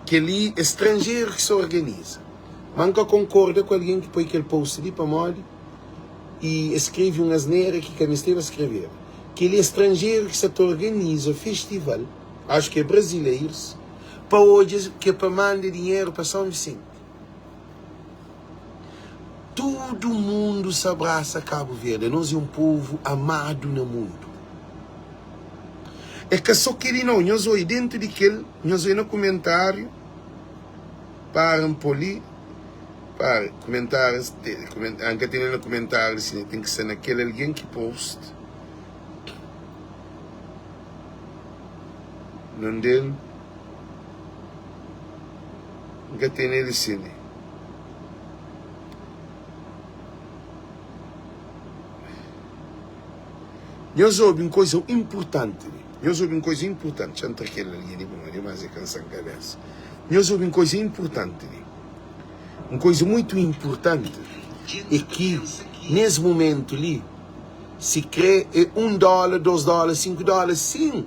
que ali estrangeiro que se organiza. Manca concorda com alguém que põe aquele post ali para moda e escreve uma asneira que a mistério escrever. Que ele é estrangeiro que se organiza festival, acho que é brasileiros, para hoje, que é para mandar dinheiro para São Vicente. Todo mundo se abraça a Cabo Verde. Nós é um povo amado no mundo. É que só que não, nós olhamos dentro daquele, nós olhamos no comentário, para comentários, anche tem no comentário, assim, tem que ser naquele alguém que post. Não dele. Anche tem ele assim. Nós ouvimos coisa importante. Chanto aquele ali, mas é canção cabeça. Nós ouvimos coisa importante. Uma coisa muito importante é que, nesse momento ali, se crê $1, $2, $5, sim.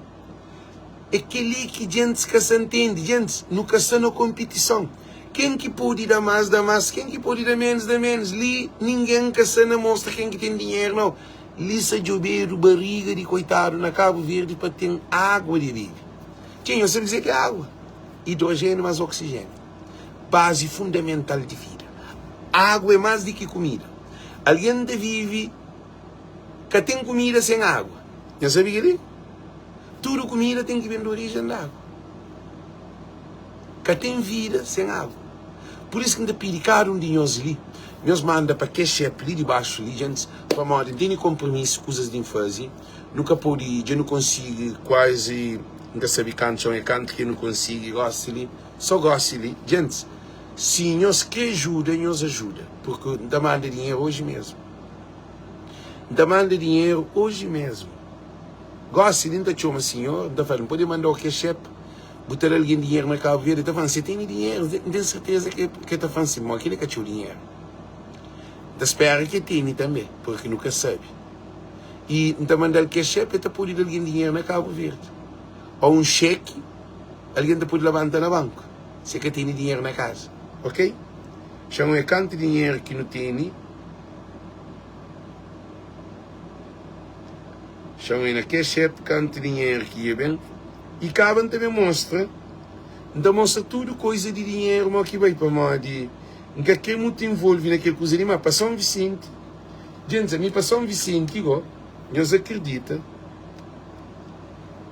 É aquele que gente que se entende, gente, nunca está na competição. Quem que pode dar mais, quem que pode dar menos, ali ninguém que se mostra quem que tem dinheiro, não. Ali se jobeiro, barriga de coitado na Cabo Verde para ter água de viver. Quem eu sei dizer que é água? Hidrogênio mais oxigênio. Base fundamental de vida. Água é mais do que comida. Alguém vive que tem comida sem água. Já sabe que é? Tudo comida tem que vir de origem da água. Que tem vida sem água. Por isso que ainda pede cada um de nós ali. Nós manda para que chefe ali debaixo ali, gente, para modo de ter compromisso, coisas de fazer. Nunca pode, já não consigo quase, nunca sabe canto, é canto que não consigo, gosto ali, só gosto ali. Gente, se nós que ajuda, nós ajuda, porque demanda dinheiro hoje mesmo. Demanda dinheiro hoje mesmo. Gosto de ainda chama senhor, da falando, pode mandar o que chefe, botar alguém dinheiro na Cabo Verde, está falando, você tem dinheiro, tem certeza que está falando assim, mas aquele que tinha o dinheiro. Espera que tenha também, porque nunca sabe. E então mandar que chefe, está pode dar alguém dinheiro na Cabo Verde. Ou um cheque, alguém está pode levantar no banco, se que tem dinheiro na casa. Ok? Chama quanto dinheiro que não tem. Chama na que chefe, quanto dinheiro que é bem. E acabam também mostra. Então mostra tudo coisa de dinheiro, mas que vai para mal de. Que é muito envolvido naquele coisa ali, mas para São Vicente, gente, a mim para São Vicente, igual, nós acredita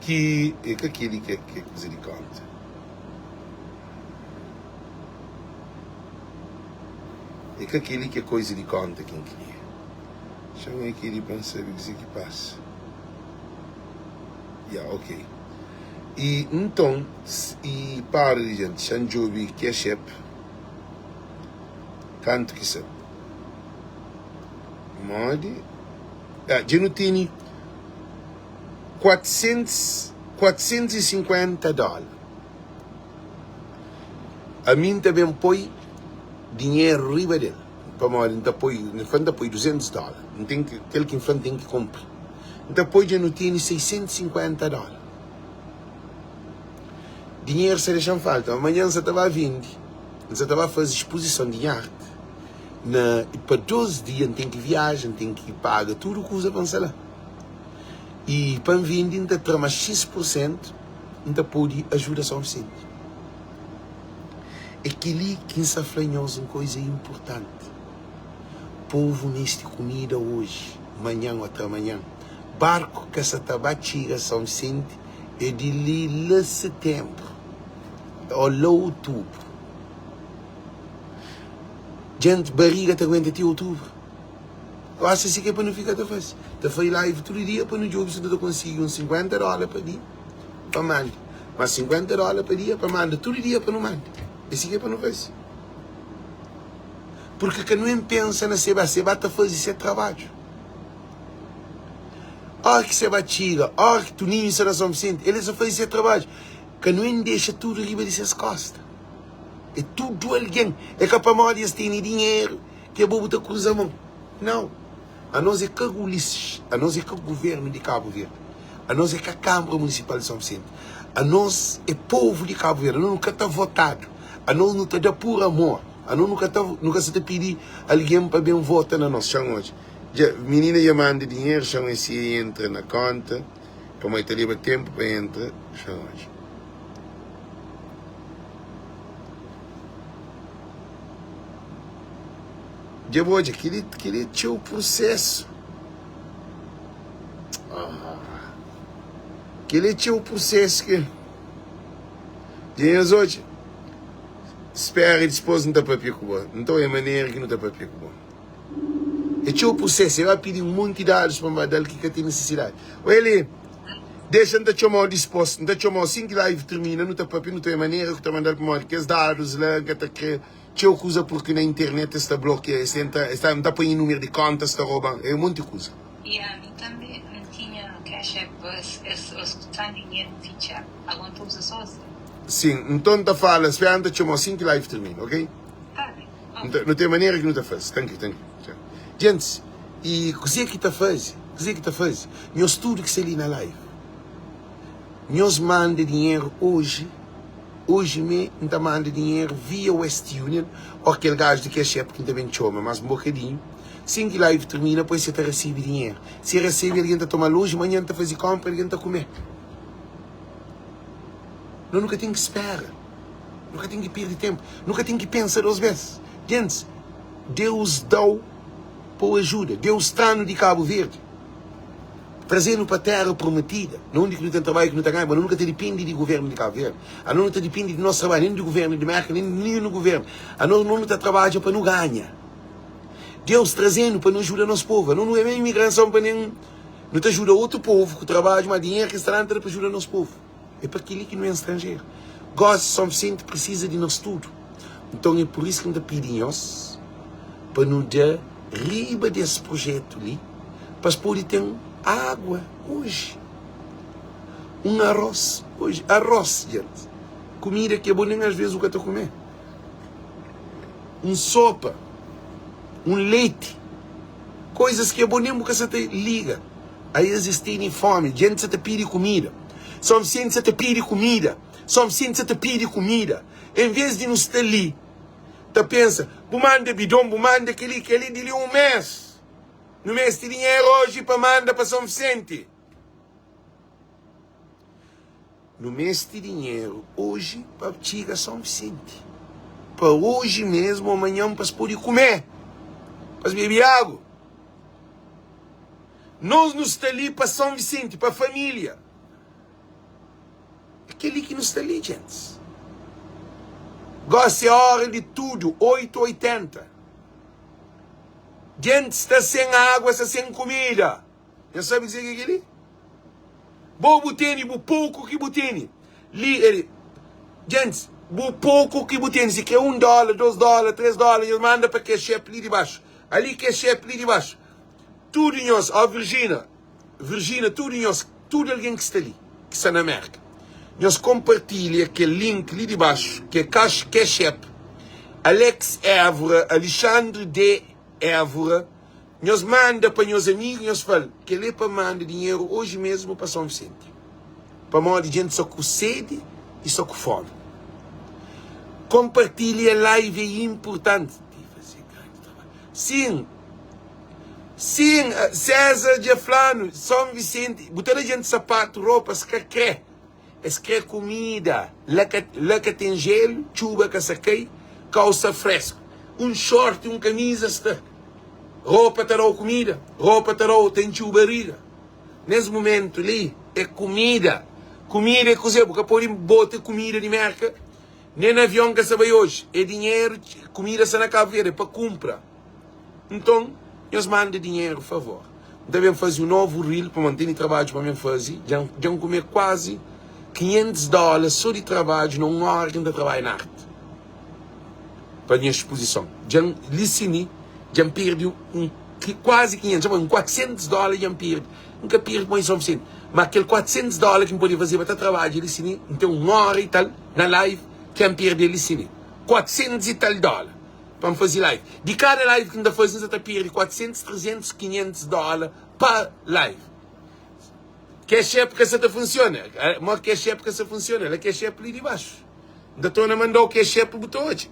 que é aquele que é coisa de conta. É aquele que é coisa de conta, quem queria. Chama aquele para saber o que passa. Ok. E então, e para, gente, Xanjobi, que é chefe, canto que sabe. Mode. Já não tem $450. A mim também põe dinheiro riba dele. Para modo, então põe $200. Não tem que, aquele que em frente tem que comprar. Então põe já não tem $650. Dinheiro se deixa falta. Amanhã você estava vindo. Você estava a fazer exposição de arte. Para 12 dias tem que viajar, tem que pagar tudo o que usa para lá. E para vir, ainda trama X%, ainda pode ajudar São Vicente. Aquele que nos aflanhosa uma coisa importante. Povo neste comida hoje, amanhã ou outra manhã. Barco que essa tabatiga São Vicente é de lá setembro ou lá outubro. Gente, barriga te aguenta até outubro. Eu acho assim que é para não ficar tão fácil. Te faz live todo dia para no jogo se tu conseguir uns $50 para dia para mandar. Mas $50 para dia para mandar todo dia para não mandar. Esse que é para não fazer. Porque que não pensa na seba está fazendo esse trabalho. Olha que seba tira, olha que tu ninho será São Vicente, ele só faz esse trabalho. Que não deixa tudo riba dessas costas. É tudo alguém. É capaz de ter dinheiro, que é bobo da cruz a mão. Não. A nós é que Ulisses, a nós é que o governo de Cabo Verde, a nós é que a Câmara Municipal de São Vicente, a nós é povo de Cabo Verde, a nós nunca está votado, a nós não está de puro amor, a nós nunca se está pedir alguém para bem votar na nossa chão hoje. Menina já manda dinheiro, chão esse entra na conta, como aí teria tempo para entrar, chão hoje. Já vou aquele tinha o processo. Aquele tinha o processo que. Dias hoje. Espera e depois não está para pico. Então é maneira que não está para pico. E tinha o processo. Eu vai pedir um monte de dados para mandar que tem necessidade. Olha ele. Deixa não te chamar disposto. Não te chamar assim que live termina. Não está para pico. Não tem maneira que está mandando para mandar. Que os dados lá. Que está que. Tinha coisa porque na internet está bloqueada, está não põe número de contas, está roubando, é um monte de coisa. E a mim também não tinha cash app, eu escutando dinheiro no ficha, aguentou usa sozinho. Sim, então está falando, espera, te chamar assim que live termina, ok? Tá bem. Não tem maneira que não está fazendo, thank you. Gente, e o que é que está fazendo? O que é que está fazendo? Nós tudo que se ali na live, nós manda dinheiro hoje me está mandando dinheiro via West Union, ou aquele gajo de cash app que também chama, mas um bocadinho. Assim que live termina, depois você está recebe dinheiro. Se recebe, alguém está a tomar hoje, amanhã está a fazer compra, alguém está a comer. Não, nunca tem que esperar. Nunca tem que perder tempo. Nunca tem que pensar 2 vezes. Gente, Deus deu por ajuda. Deus está no de Cabo Verde. Trazendo para a terra prometida. Não digo que não tem trabalho, que não tem ganho, mas nunca te depende do governo de Cabo Verde. A nós não te depende do nosso trabalho, nem do governo de América, nem do governo. A nós não te trabalha para não ganhar. Deus trazendo para não ajudar o nosso povo. Não é imigração para nem. Não te ajuda outro povo que trabalha, mas dinheiro que está para ajudar o nosso povo. É para aquele que não é estrangeiro. Gosta de São Vicente, precisa de nós tudo. Então é por isso que nos pedimos para nos dar riba desse projeto ali, para poder ter água hoje. Arroz hoje. Arroz, gente. Comida que é boa, nem às vezes o que eu estou a comer. Sopa. Leite. Coisas que é bom, nem o que você te liga. Aí existem fome. Gente, você te pede comida. São Vicente, você te pede comida. São Vicente, você te pede comida. Em vez de não estar ali, tu pensa, manda bidão, manda aquele de um mês. No mês de dinheiro hoje para mandar para São Vicente. No mês de dinheiro hoje para chegar a São Vicente. Para hoje mesmo, amanhã para poder comer. Para beber água. Nós nos está ali para São Vicente, para a família. Aquele que nos está ali, gente. Gosta a hora de tudo, 8,80. Gente está sem água, está sem comida. Já sabe dizer o que é aquele? Bom botene, bo pouco que botene. Gente, bo pouco que botene. Se quer $1, $2, $3, ele manda para cash app ali de baixo. Ali cash app ali de baixo. Tudo em nós, ó Virgínia, tudo em nós, tudo alguém que está ali, que está na América. Nós compartilhamos aquele link ali de baixo, que é cash app. Alex Évora, Alexandre D. Évora, nós manda para meus amigos, nós falamos que ele é para mandar dinheiro hoje mesmo para São Vicente. Para mandar gente só com sede e só com fome. Compartilhe a live, é importante. Sim, César de Flano, São Vicente, botar a gente sapato, roupas, cacré. é comida. Lá que tem gelo, chuva que saquei, calça fresco. Short, camisa, está. Roupa terá comida. Roupa terá tem barriga. Nesse momento ali, é comida. Comida é coisa, porque pode botar comida de merca. Nem avião que você vai hoje. É dinheiro, comida se na caveira, é para comprar. Então, nós mandamos dinheiro, por favor. Devemos fazer um novo reel para manter o trabalho para mim fazer. Já comer quase $500 só de trabalho, não hora de trabalho na arte. Para a minha exposição. Já licini, já perdi quase 500, $400 já perdi. Nunca perdi mais o suficiente. Mas aquele $400 que eu podia fazer para trabalhar, licini, então uma hora e tal, na live, que eu perdi licini. $400 e tal para fazer live. De cada live que ainda fazemos, você perde $400, $300, $500 para live. Cash App que essa funciona. Mas Cash App que essa funciona. Ela Cash App ali de baixo. Ainda estou a mandar o Cash App botou hoje.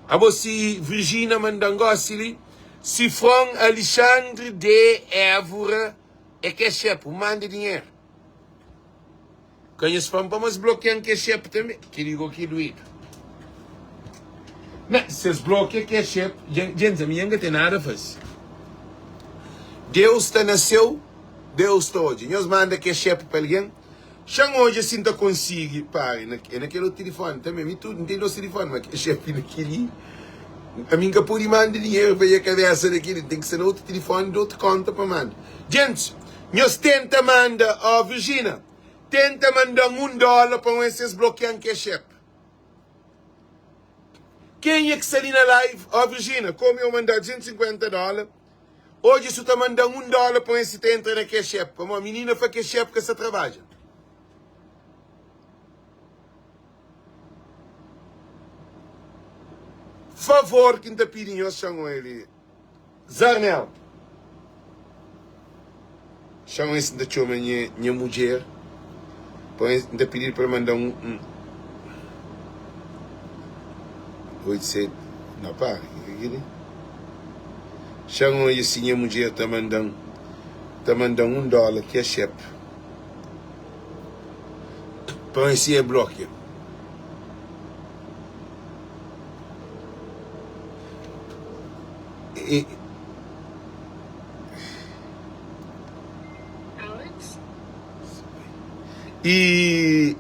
A você, Virginia, mandando ali. Cifrão Alexandre de Évora é Cash App. Manda dinheiro. Conheço fã para mas bloquear Cash App também. Que digo aqui doído. Não, se bloqueiam Cash App, gente, a minha não tem nada a fazer. Deus está nasceu, Deus está hoje. Nós manda Cash App para alguém. Chama hoje assim, não consigo. Pare, naquele telefone também. Me tudo, não tem nosso telefone, mas Cash App naquele. A mim que pode mandar dinheiro para a cabeça daquele. Tem que ser no outro telefone, de outra conta para mandar. Gente, nós tenta mandar, ó Virginia, tenta mandar $1 para vocês bloquear Cash App. Quem é que está ali na live? Ó, Virginia, como eu mandar $250, hoje você está mandando $1 para esse que entra na Cash App. Uma menina faz Cash App que você trabalha. Favor, quem está pedindo, eu chamo ele. Zarnel. Chamo esse da chama minha mulher. Para pedir para mandar 800, não para, chama esse minha mulher está mandando $1 que é App para esse bloqueio. E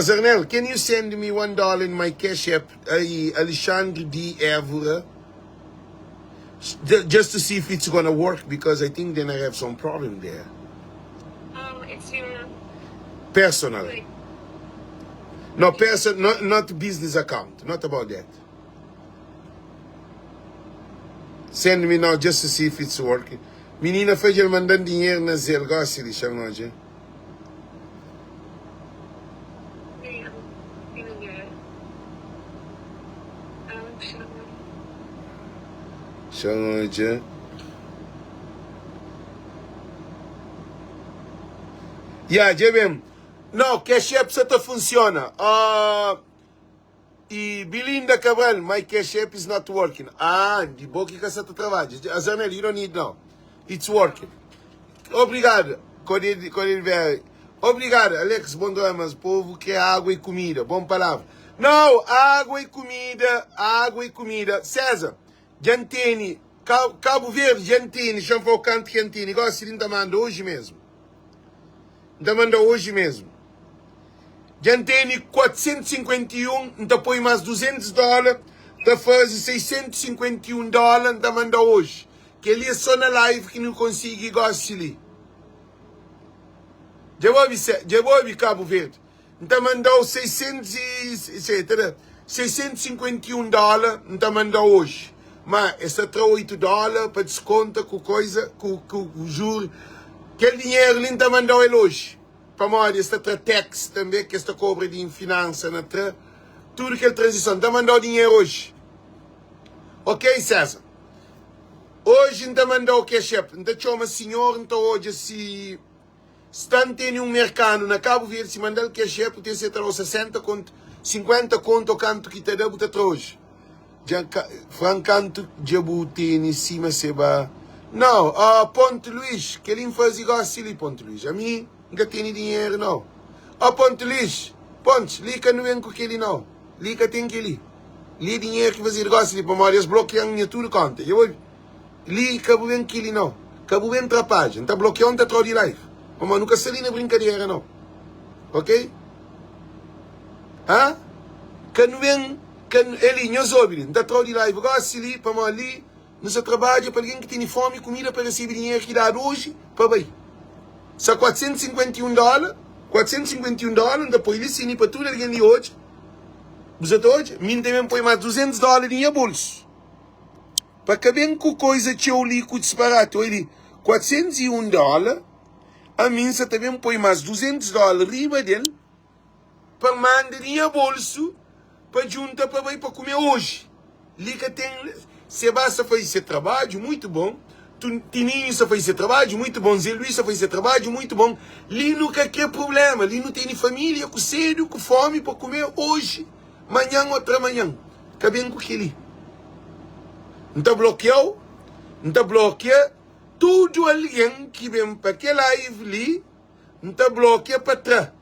Zarnel, can you send me $1 in my Cash App, Alexandre D. Évora, just to see if it's going to work, because I think then I have some problem there. It's your... Personal. Wait. No, not business account, not about that. Send me now just to see if it's working. Menina, foi já mandando dinheiro na Zelle, gosta de chamar hoje. Chama. Yeah, Jebem. No, Cash App só funciona. E Belinda Cabral, my Cash App is not working. De boa que você trabalha. Azanel, you don't need now. It's working. Obrigado. Obrigado, Alex. Bom dia, mas povo quer água e comida. Bom palavra. Não, água e comida. César. Jantini, Cabo Verde, Jantini, Chanfocante, Jantini. Gosto de mandar hoje mesmo. Jantini, 451, então põe mais $200, tá fazendo $651, tá mandar hoje. Que ele é só na live que não consigo gosto ali. Já vou Cabo Verde. Então mandou $651, então mandar hoje. Mas essa $8 para desconto com coisa, com juro. Aquele dinheiro ele não mandou ele hoje. Para moda, esta tax também, que esta cobra de finança, tudo que é transição. Então mandou dinheiro hoje. Ok, César? Hoje não mandou o Cash App. Então chama senhor, então hoje se estão tendo mercado na Cabo Verde, se mandar o Cash App, tem que ser 60 conto, 50 conto, canto que te dá, botar hoje. Francanto de Butini, em cima, seba. Não, Ponte Luís, que ele faz igual assim, Ponte Luís. A mim, Nunca tem dinheiro, não. Ó, ponto lixo. Pontos, liga não vem com aquele, não. Liga tem que ali. Li dinheiro que você gosta de para eles bloqueiam minha tudo conta. Eu vou. Li, cabo bem aquele, não. Cabo bem trapagem. Tá bloqueando, tá troll de live. Mas nunca se ali na brincadeira, não. Ok? Ah? Quando vem, ele, nós ouvimos, tá troll de live. Gosta ali, para ali. Nós trabalhamos para alguém que tem fome, comida para receber dinheiro que dá hoje, para bem. Só $451, depois ele ensina para tudo alguém de hoje. Você hoje, mim também põe mais $200 em minha bolsa. Para que bem com coisa que eu li com disparate, ele $401, a mim você também põe mais $200 riba dele, para mandar em minha bolsa, para juntar para bem para comer hoje. Liga tem, se basta fazer esse trabalho, muito bom. Tininho só faz esse trabalho, muito bom. Zé Luís só faz esse trabalho, muito bom. Ali nunca quer problema. Ali não tem família, com sede, com fome para comer hoje, manhã, outra manhã. Está bem com aquele. Não está bloqueado? Não está bloqueado? Tudo alguém que vem para aquele live ali, não está bloqueado para trás.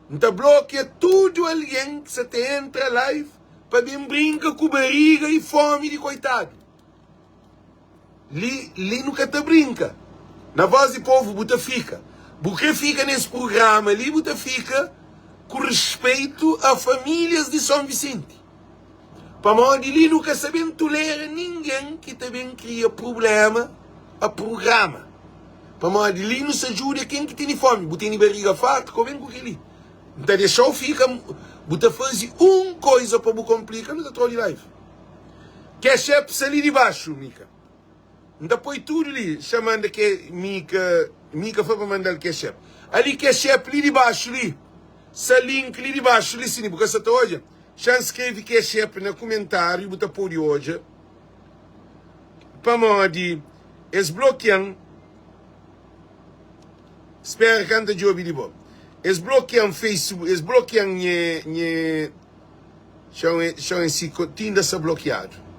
Não está bloqueado tudo alguém que você entra live para vir brincar com barriga e fome de coitado. Ali nunca te brinca. Na voz do povo, você fica. Porque fica nesse programa ali, você fica com respeito a famílias de São Vicente. Para modo ali nunca sabendo tolerar ninguém que também cria problema a programa. Para modo ali não se ajuda quem que tem fome. Você tem barriga farta, como vem com aquele. Então deixou fica, você faz coisa para você complicar, não está troll de live. Quer chefe ali de baixo, Mica. Depois tudo ali, chamando que Mica foi para mandar o ketchup. Ali ketchup ali de baixo ali. Esse link ali de baixo ali, sim, porque essa hoje. Já escreve ketchup no comentário, bota por hoje. Para modo, eles bloqueiam. Espera que anda de ouvir de bom. Eles bloqueiam Facebook, eles bloqueiam chão em si, tinda se bloqueado.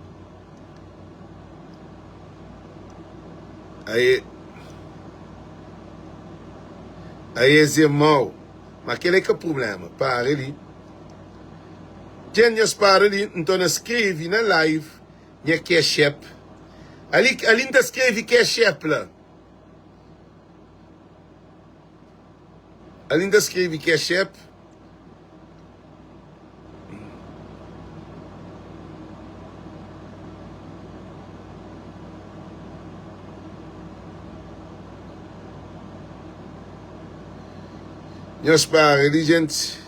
Aí é mau. Mas aquele é que é o problema. Para ali. Gente, para ali. Então, escreve na live. Minha ketchup. Ali não escreve ketchup lá. Ali não escreve ketchup. Nós para ali, gente.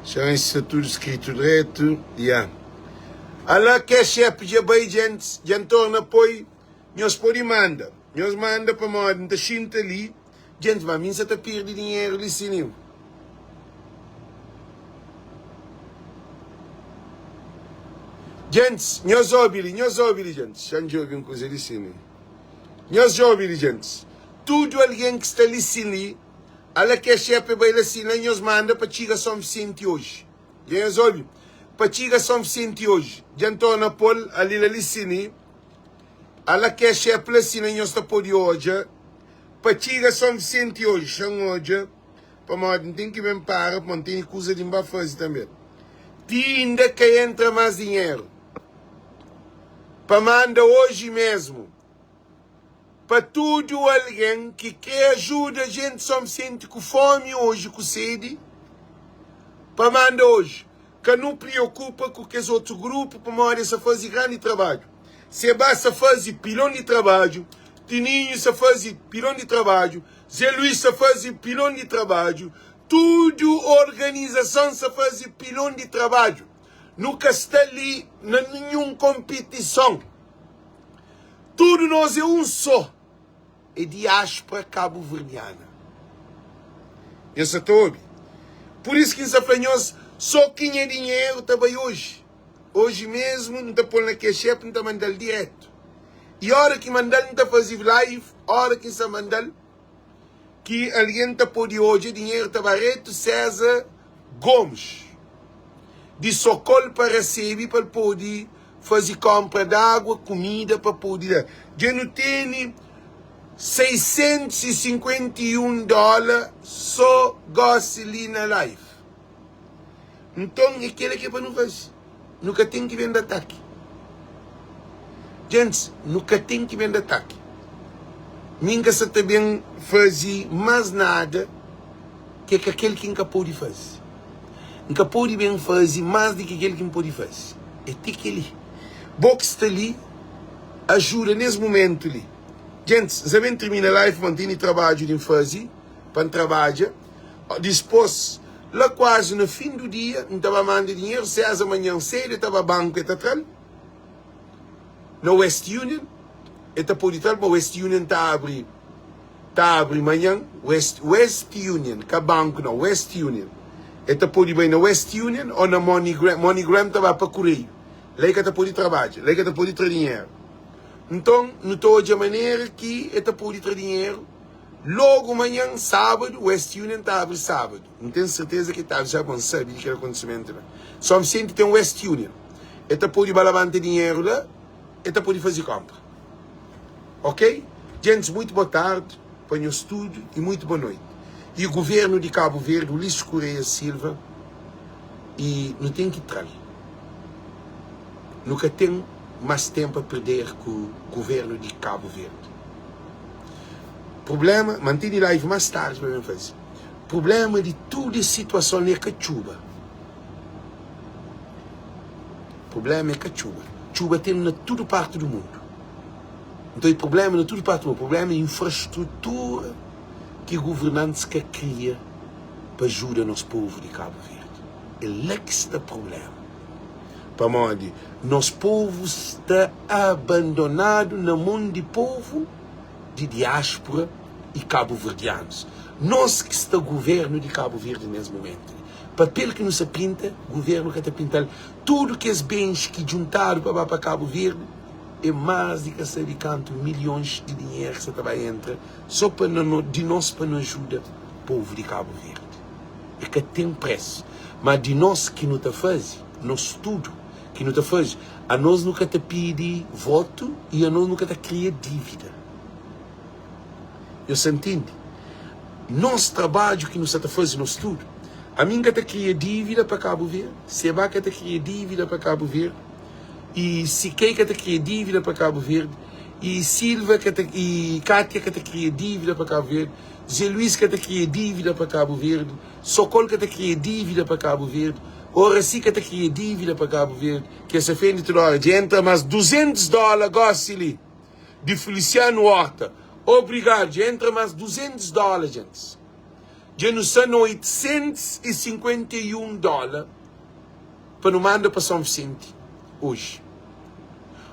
Já isso tudo escrito direto. Yeah. Alá que é chefe de bem, gente. Já torna apoio. Nós podemos mandar. Nós manda para modo, não está ali. Gente, mas a mim você está perdendo dinheiro ali, sim. Gente, nós ouvimos, gente. Já não ouvimos coisa ali, sim. Nós ouvimos, gente. Tudo alguém que está ali, sim, ela quer chefe para ele, assim, nós manda para Chiga São Vicente hoje. Já nós ouvimos. Para Chiga São Vicente hoje. Já estou na pol, ali, sim. Ela quer chefe assim, nós está por hoje. Para Chiga São Vicente hoje, são hoje. Para modo, não tem que me parar, não tem coisa de me fazer também. Ainda que entra mais dinheiro. Para mandar hoje mesmo. Para tudo alguém que quer ajuda a gente São Vicente com fome hoje, com sede. Para mandar hoje. Que não preocupa com que os outros grupos, para modo, essa fazer grande trabalho. Se basta fazer pilão de trabalho, Tininho se faz pilão de trabalho, Zé Luís se faz pilão de trabalho, tudo organização se faz pilão de trabalho. Nunca está ali na nenhuma competição. Tudo nós é só. É diáspora cabo-verdiana. Essa tobe. Por isso que nós falamos, só quem é dinheiro também hoje. Hoje mesmo, não está pondo na ketchup, não está mandando direto. E a hora que mandal tá fazer live, a hora que se mandal, que alguém tá pôde hoje dinheiro tá barato, César Gomes, de Socorro para receber, para poder fazer compra de água, comida, para poder... Já não tem $651 só gasolina live. Então, é aquilo que é para não fazer. Nunca tem que vender ataque. Gente, nunca tem que vender ataque. Ninguém se também fazer mais nada que aquele que nunca pode fazer. Nunca pode bem fazer mais do que aquele que não pode fazer. É que ali. Box está ali, ajuda nesse momento ali. Gente, se bem termina a live, mantém trabalho de fazer, para trabalhar. Depois, lá quase no fim do dia, não estava mandando dinheiro, 6 da manhã cedo, estava banco e tal. No West Union, está por detrás, mas West Union está a abrir amanhã. West Union, que banco não, West Union. Está por ir bem na West Union ou na MoneyGram. MoneyGram estava para correio. Lá que está por ir trabalho, lá que está por ir ter dinheiro. Então, não estou de maneira que está por ir ter dinheiro. Logo amanhã, sábado, West Union está a abrir sábado. Não tenho certeza que está, já não sabe de que acontecimento. Né? Só me sinto que tem um West Union. Está por ir levantar dinheiro lá, está por ir fazer compra. Ok? Gente, muito boa tarde para o estudo e muito boa noite. E o governo de Cabo Verde, Ulisses Correia Silva, e não tem que entrar. Nunca tem mais tempo a perder com o governo de Cabo Verde. Problema, mantém live mais tarde para fazer. Problema de toda a situação é que chuva. Problema é que chuva. Chuva tem na toda parte do mundo. Então o problema na toda parte do mundo. O problema é a infraestrutura que governantes que cria para ajudar o nosso povo de Cabo Verde. É lá que está o problema. Para onde nosso povo está abandonado no mundo de povo de diáspora e cabo-verdianos. Nós que está o governo de Cabo Verde nesse momento. Papel que não se pinta, governo que está pintando. Tudo que os bens que juntaram para Cabo Verde é mais de que sabe quanto milhões de dinheiro que você vai entrar só para de nós para nos ajudar o povo de Cabo Verde. É que tem preço. Mas de nós que não está fazendo, nós tudo que não está fazendo, a nós nunca está pedindo voto e a nós nunca está criando dívida. Você entende? Nosso trabalho que nós está fazendo, nós tudo. A minha está criando dívida para Cabo Verde, Seba está criando dívida para Cabo Verde, e Siquei está criando dívida para Cabo Verde, e Silva e Cátia está criando dívida para Cabo Verde, Zé Luís está criando dívida para Cabo Verde, Socorro está criando dívida para Cabo Verde, Horaci está criando dívida para Cabo Verde, que se fez toda hora, de entra mais $200, goste de Feliciano Horta. Obrigado, entra mais $200, gente. Já não são $851 para não mandar para São Vicente hoje.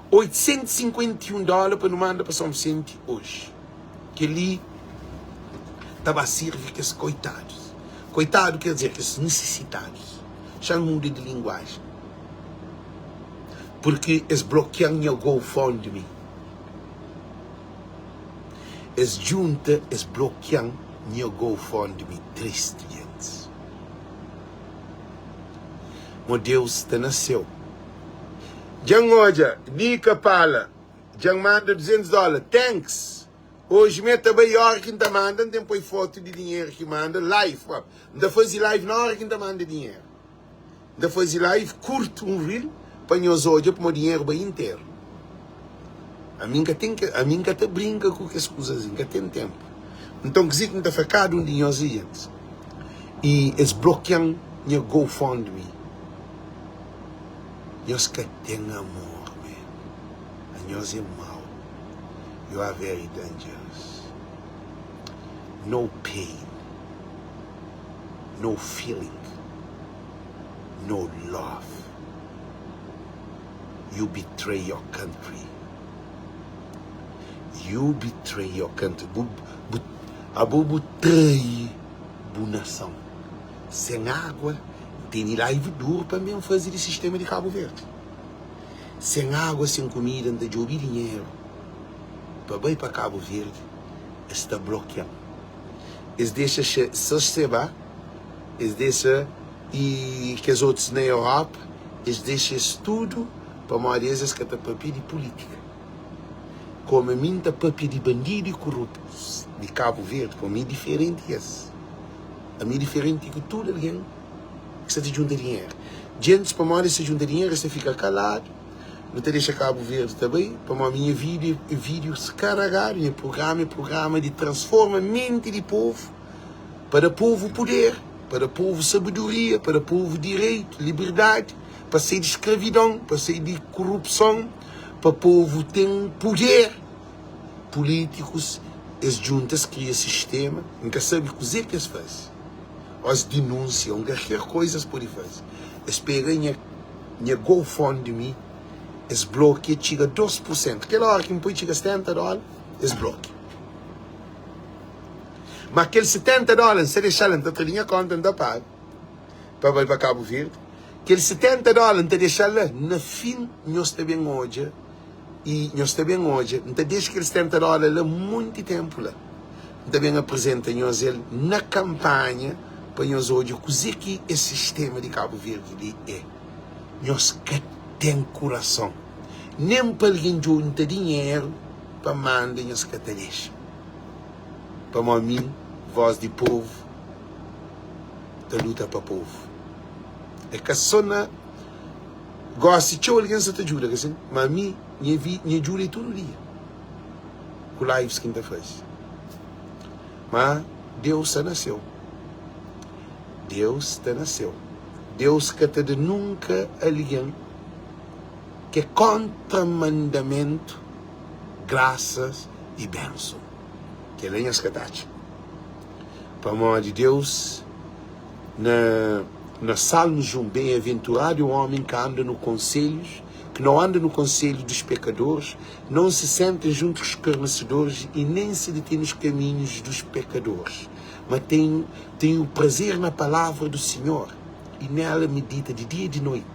$851 para não mandar para São Vicente hoje. Que ali estava a servir que os coitados. Coitado quer dizer que os necessitados. Já muda de linguagem. Porque eles bloqueiam o GoFundMe. Eles juntam, eles bloqueiam o GoFundMe. Triste, gente. Mas Deus está nasceu. Jang hoje, Nica Pala, Jang manda $200. Thanks. Hoje me tá bem a hora que está mandando, depois foto de dinheiro que manda, live. Ainda faz live na hora que está mandando dinheiro. Ainda faz live, curto um reel, para nós hoje, para o dinheiro bem inteiro. A minha até brinca com as coisas, nunca tem tempo. Então, que não está ficado um dinheiro gente. E eles bloqueiam o GoFundMe. Nós que tem amor, man. Nós é mau. You are very dangerous. No pain. No feeling. No love. You betray your country. You betray your country. Abubu trai a nação. Sem água, tem live duro para mesmo fazer o sistema de Cabo Verde. Sem água, sem comida, não tem de ouvir dinheiro. para ir para Cabo Verde, está bloqueado. Eles deixam se receber, eles deixam e que os outros na Europa, eles deixam tudo para uma vezes que está papel de política. Como a mim está papel de bandido e corruptos de Cabo Verde, para mim diferente é esse. A mim diferente que tudo alguém que se junta dinheiro. Gente, para uma se junta dinheiro, você fica calado. Não te deixa Cabo Verde também, para uma minha vídeos carregar, minha programa de transforma a mente do povo, para o povo poder, para o povo sabedoria, para o povo direito, liberdade, para sair de escravidão, para sair de corrupção, para o povo ter poder. Políticos, eles juntas, criam sistema, nunca sabem o que eles fazem. Eles denunciam, qualquer coisa eles podem fazer. Eles pegam minha GoFundMe, eles bloqueiam, chega a 2%. Aquela hora que me põe chega a $70, eles bloqueiam. Mas aqueles $70, se deixarem na minha conta, não pago. Para ir para Cabo Verde. Aqueles $70, te deixarem na fim, nós também hoje. E nós também hoje, não te deixa aqueles $70 lá muito tempo lá. Também apresenta-nos ele na campanha, para nós hoje, o que esse sistema de Cabo Verde é. Nós que tem coração. Nem para alguém junta dinheiro para mandar nós que te deixa. Para mim, voz de povo, da luta para o povo. É que a sona gosta de alguém que te ajuda, assim, mas a mim, me ajuda todo dia. Com lives que a gente faz. Mas Deus te nasceu. Deus te nasceu. Deus que te nunca alguém que é contra mandamento, graças e bênção. Que ele é escatache. Para amor de Deus, na Salmos 1, bem-aventurado o homem que anda no conselhos, que não anda no conselho dos pecadores, não se senta junto aos escarnecedores e nem se detém nos caminhos dos pecadores. Mas tem o prazer na palavra do Senhor e nela medita de dia e de noite.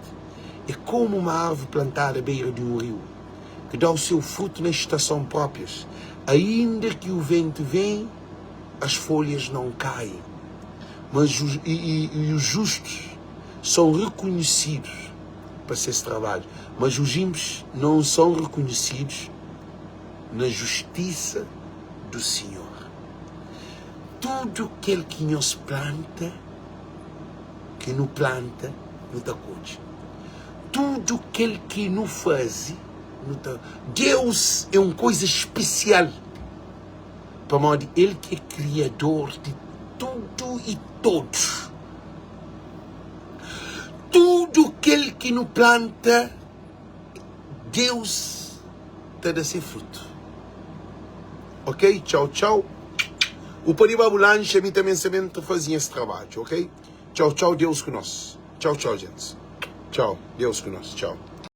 É como uma árvore plantada à beira de um rio, que dá o seu fruto na estação própria. Ainda que o vento vem, as folhas não caem. Mas os justos são reconhecidos para esse trabalho. Mas os ímpios não são reconhecidos na justiça do Senhor. Tudo aquele que nos planta, que nos planta, nos dá colhe. Tudo aquele que nos faz, nos dá. Deus é uma coisa especial. Para modo de Ele que é criador de tudo e todos. Tudo aquele que nos planta, Deus te dá seu fruto. Ok? Tchau, tchau. O Pariba Bulanche, a mim também fazia esse trabalho, ok? Tchau, tchau, Deus conosco. Tchau, tchau, gente. Tchau, Deus conosco. Tchau.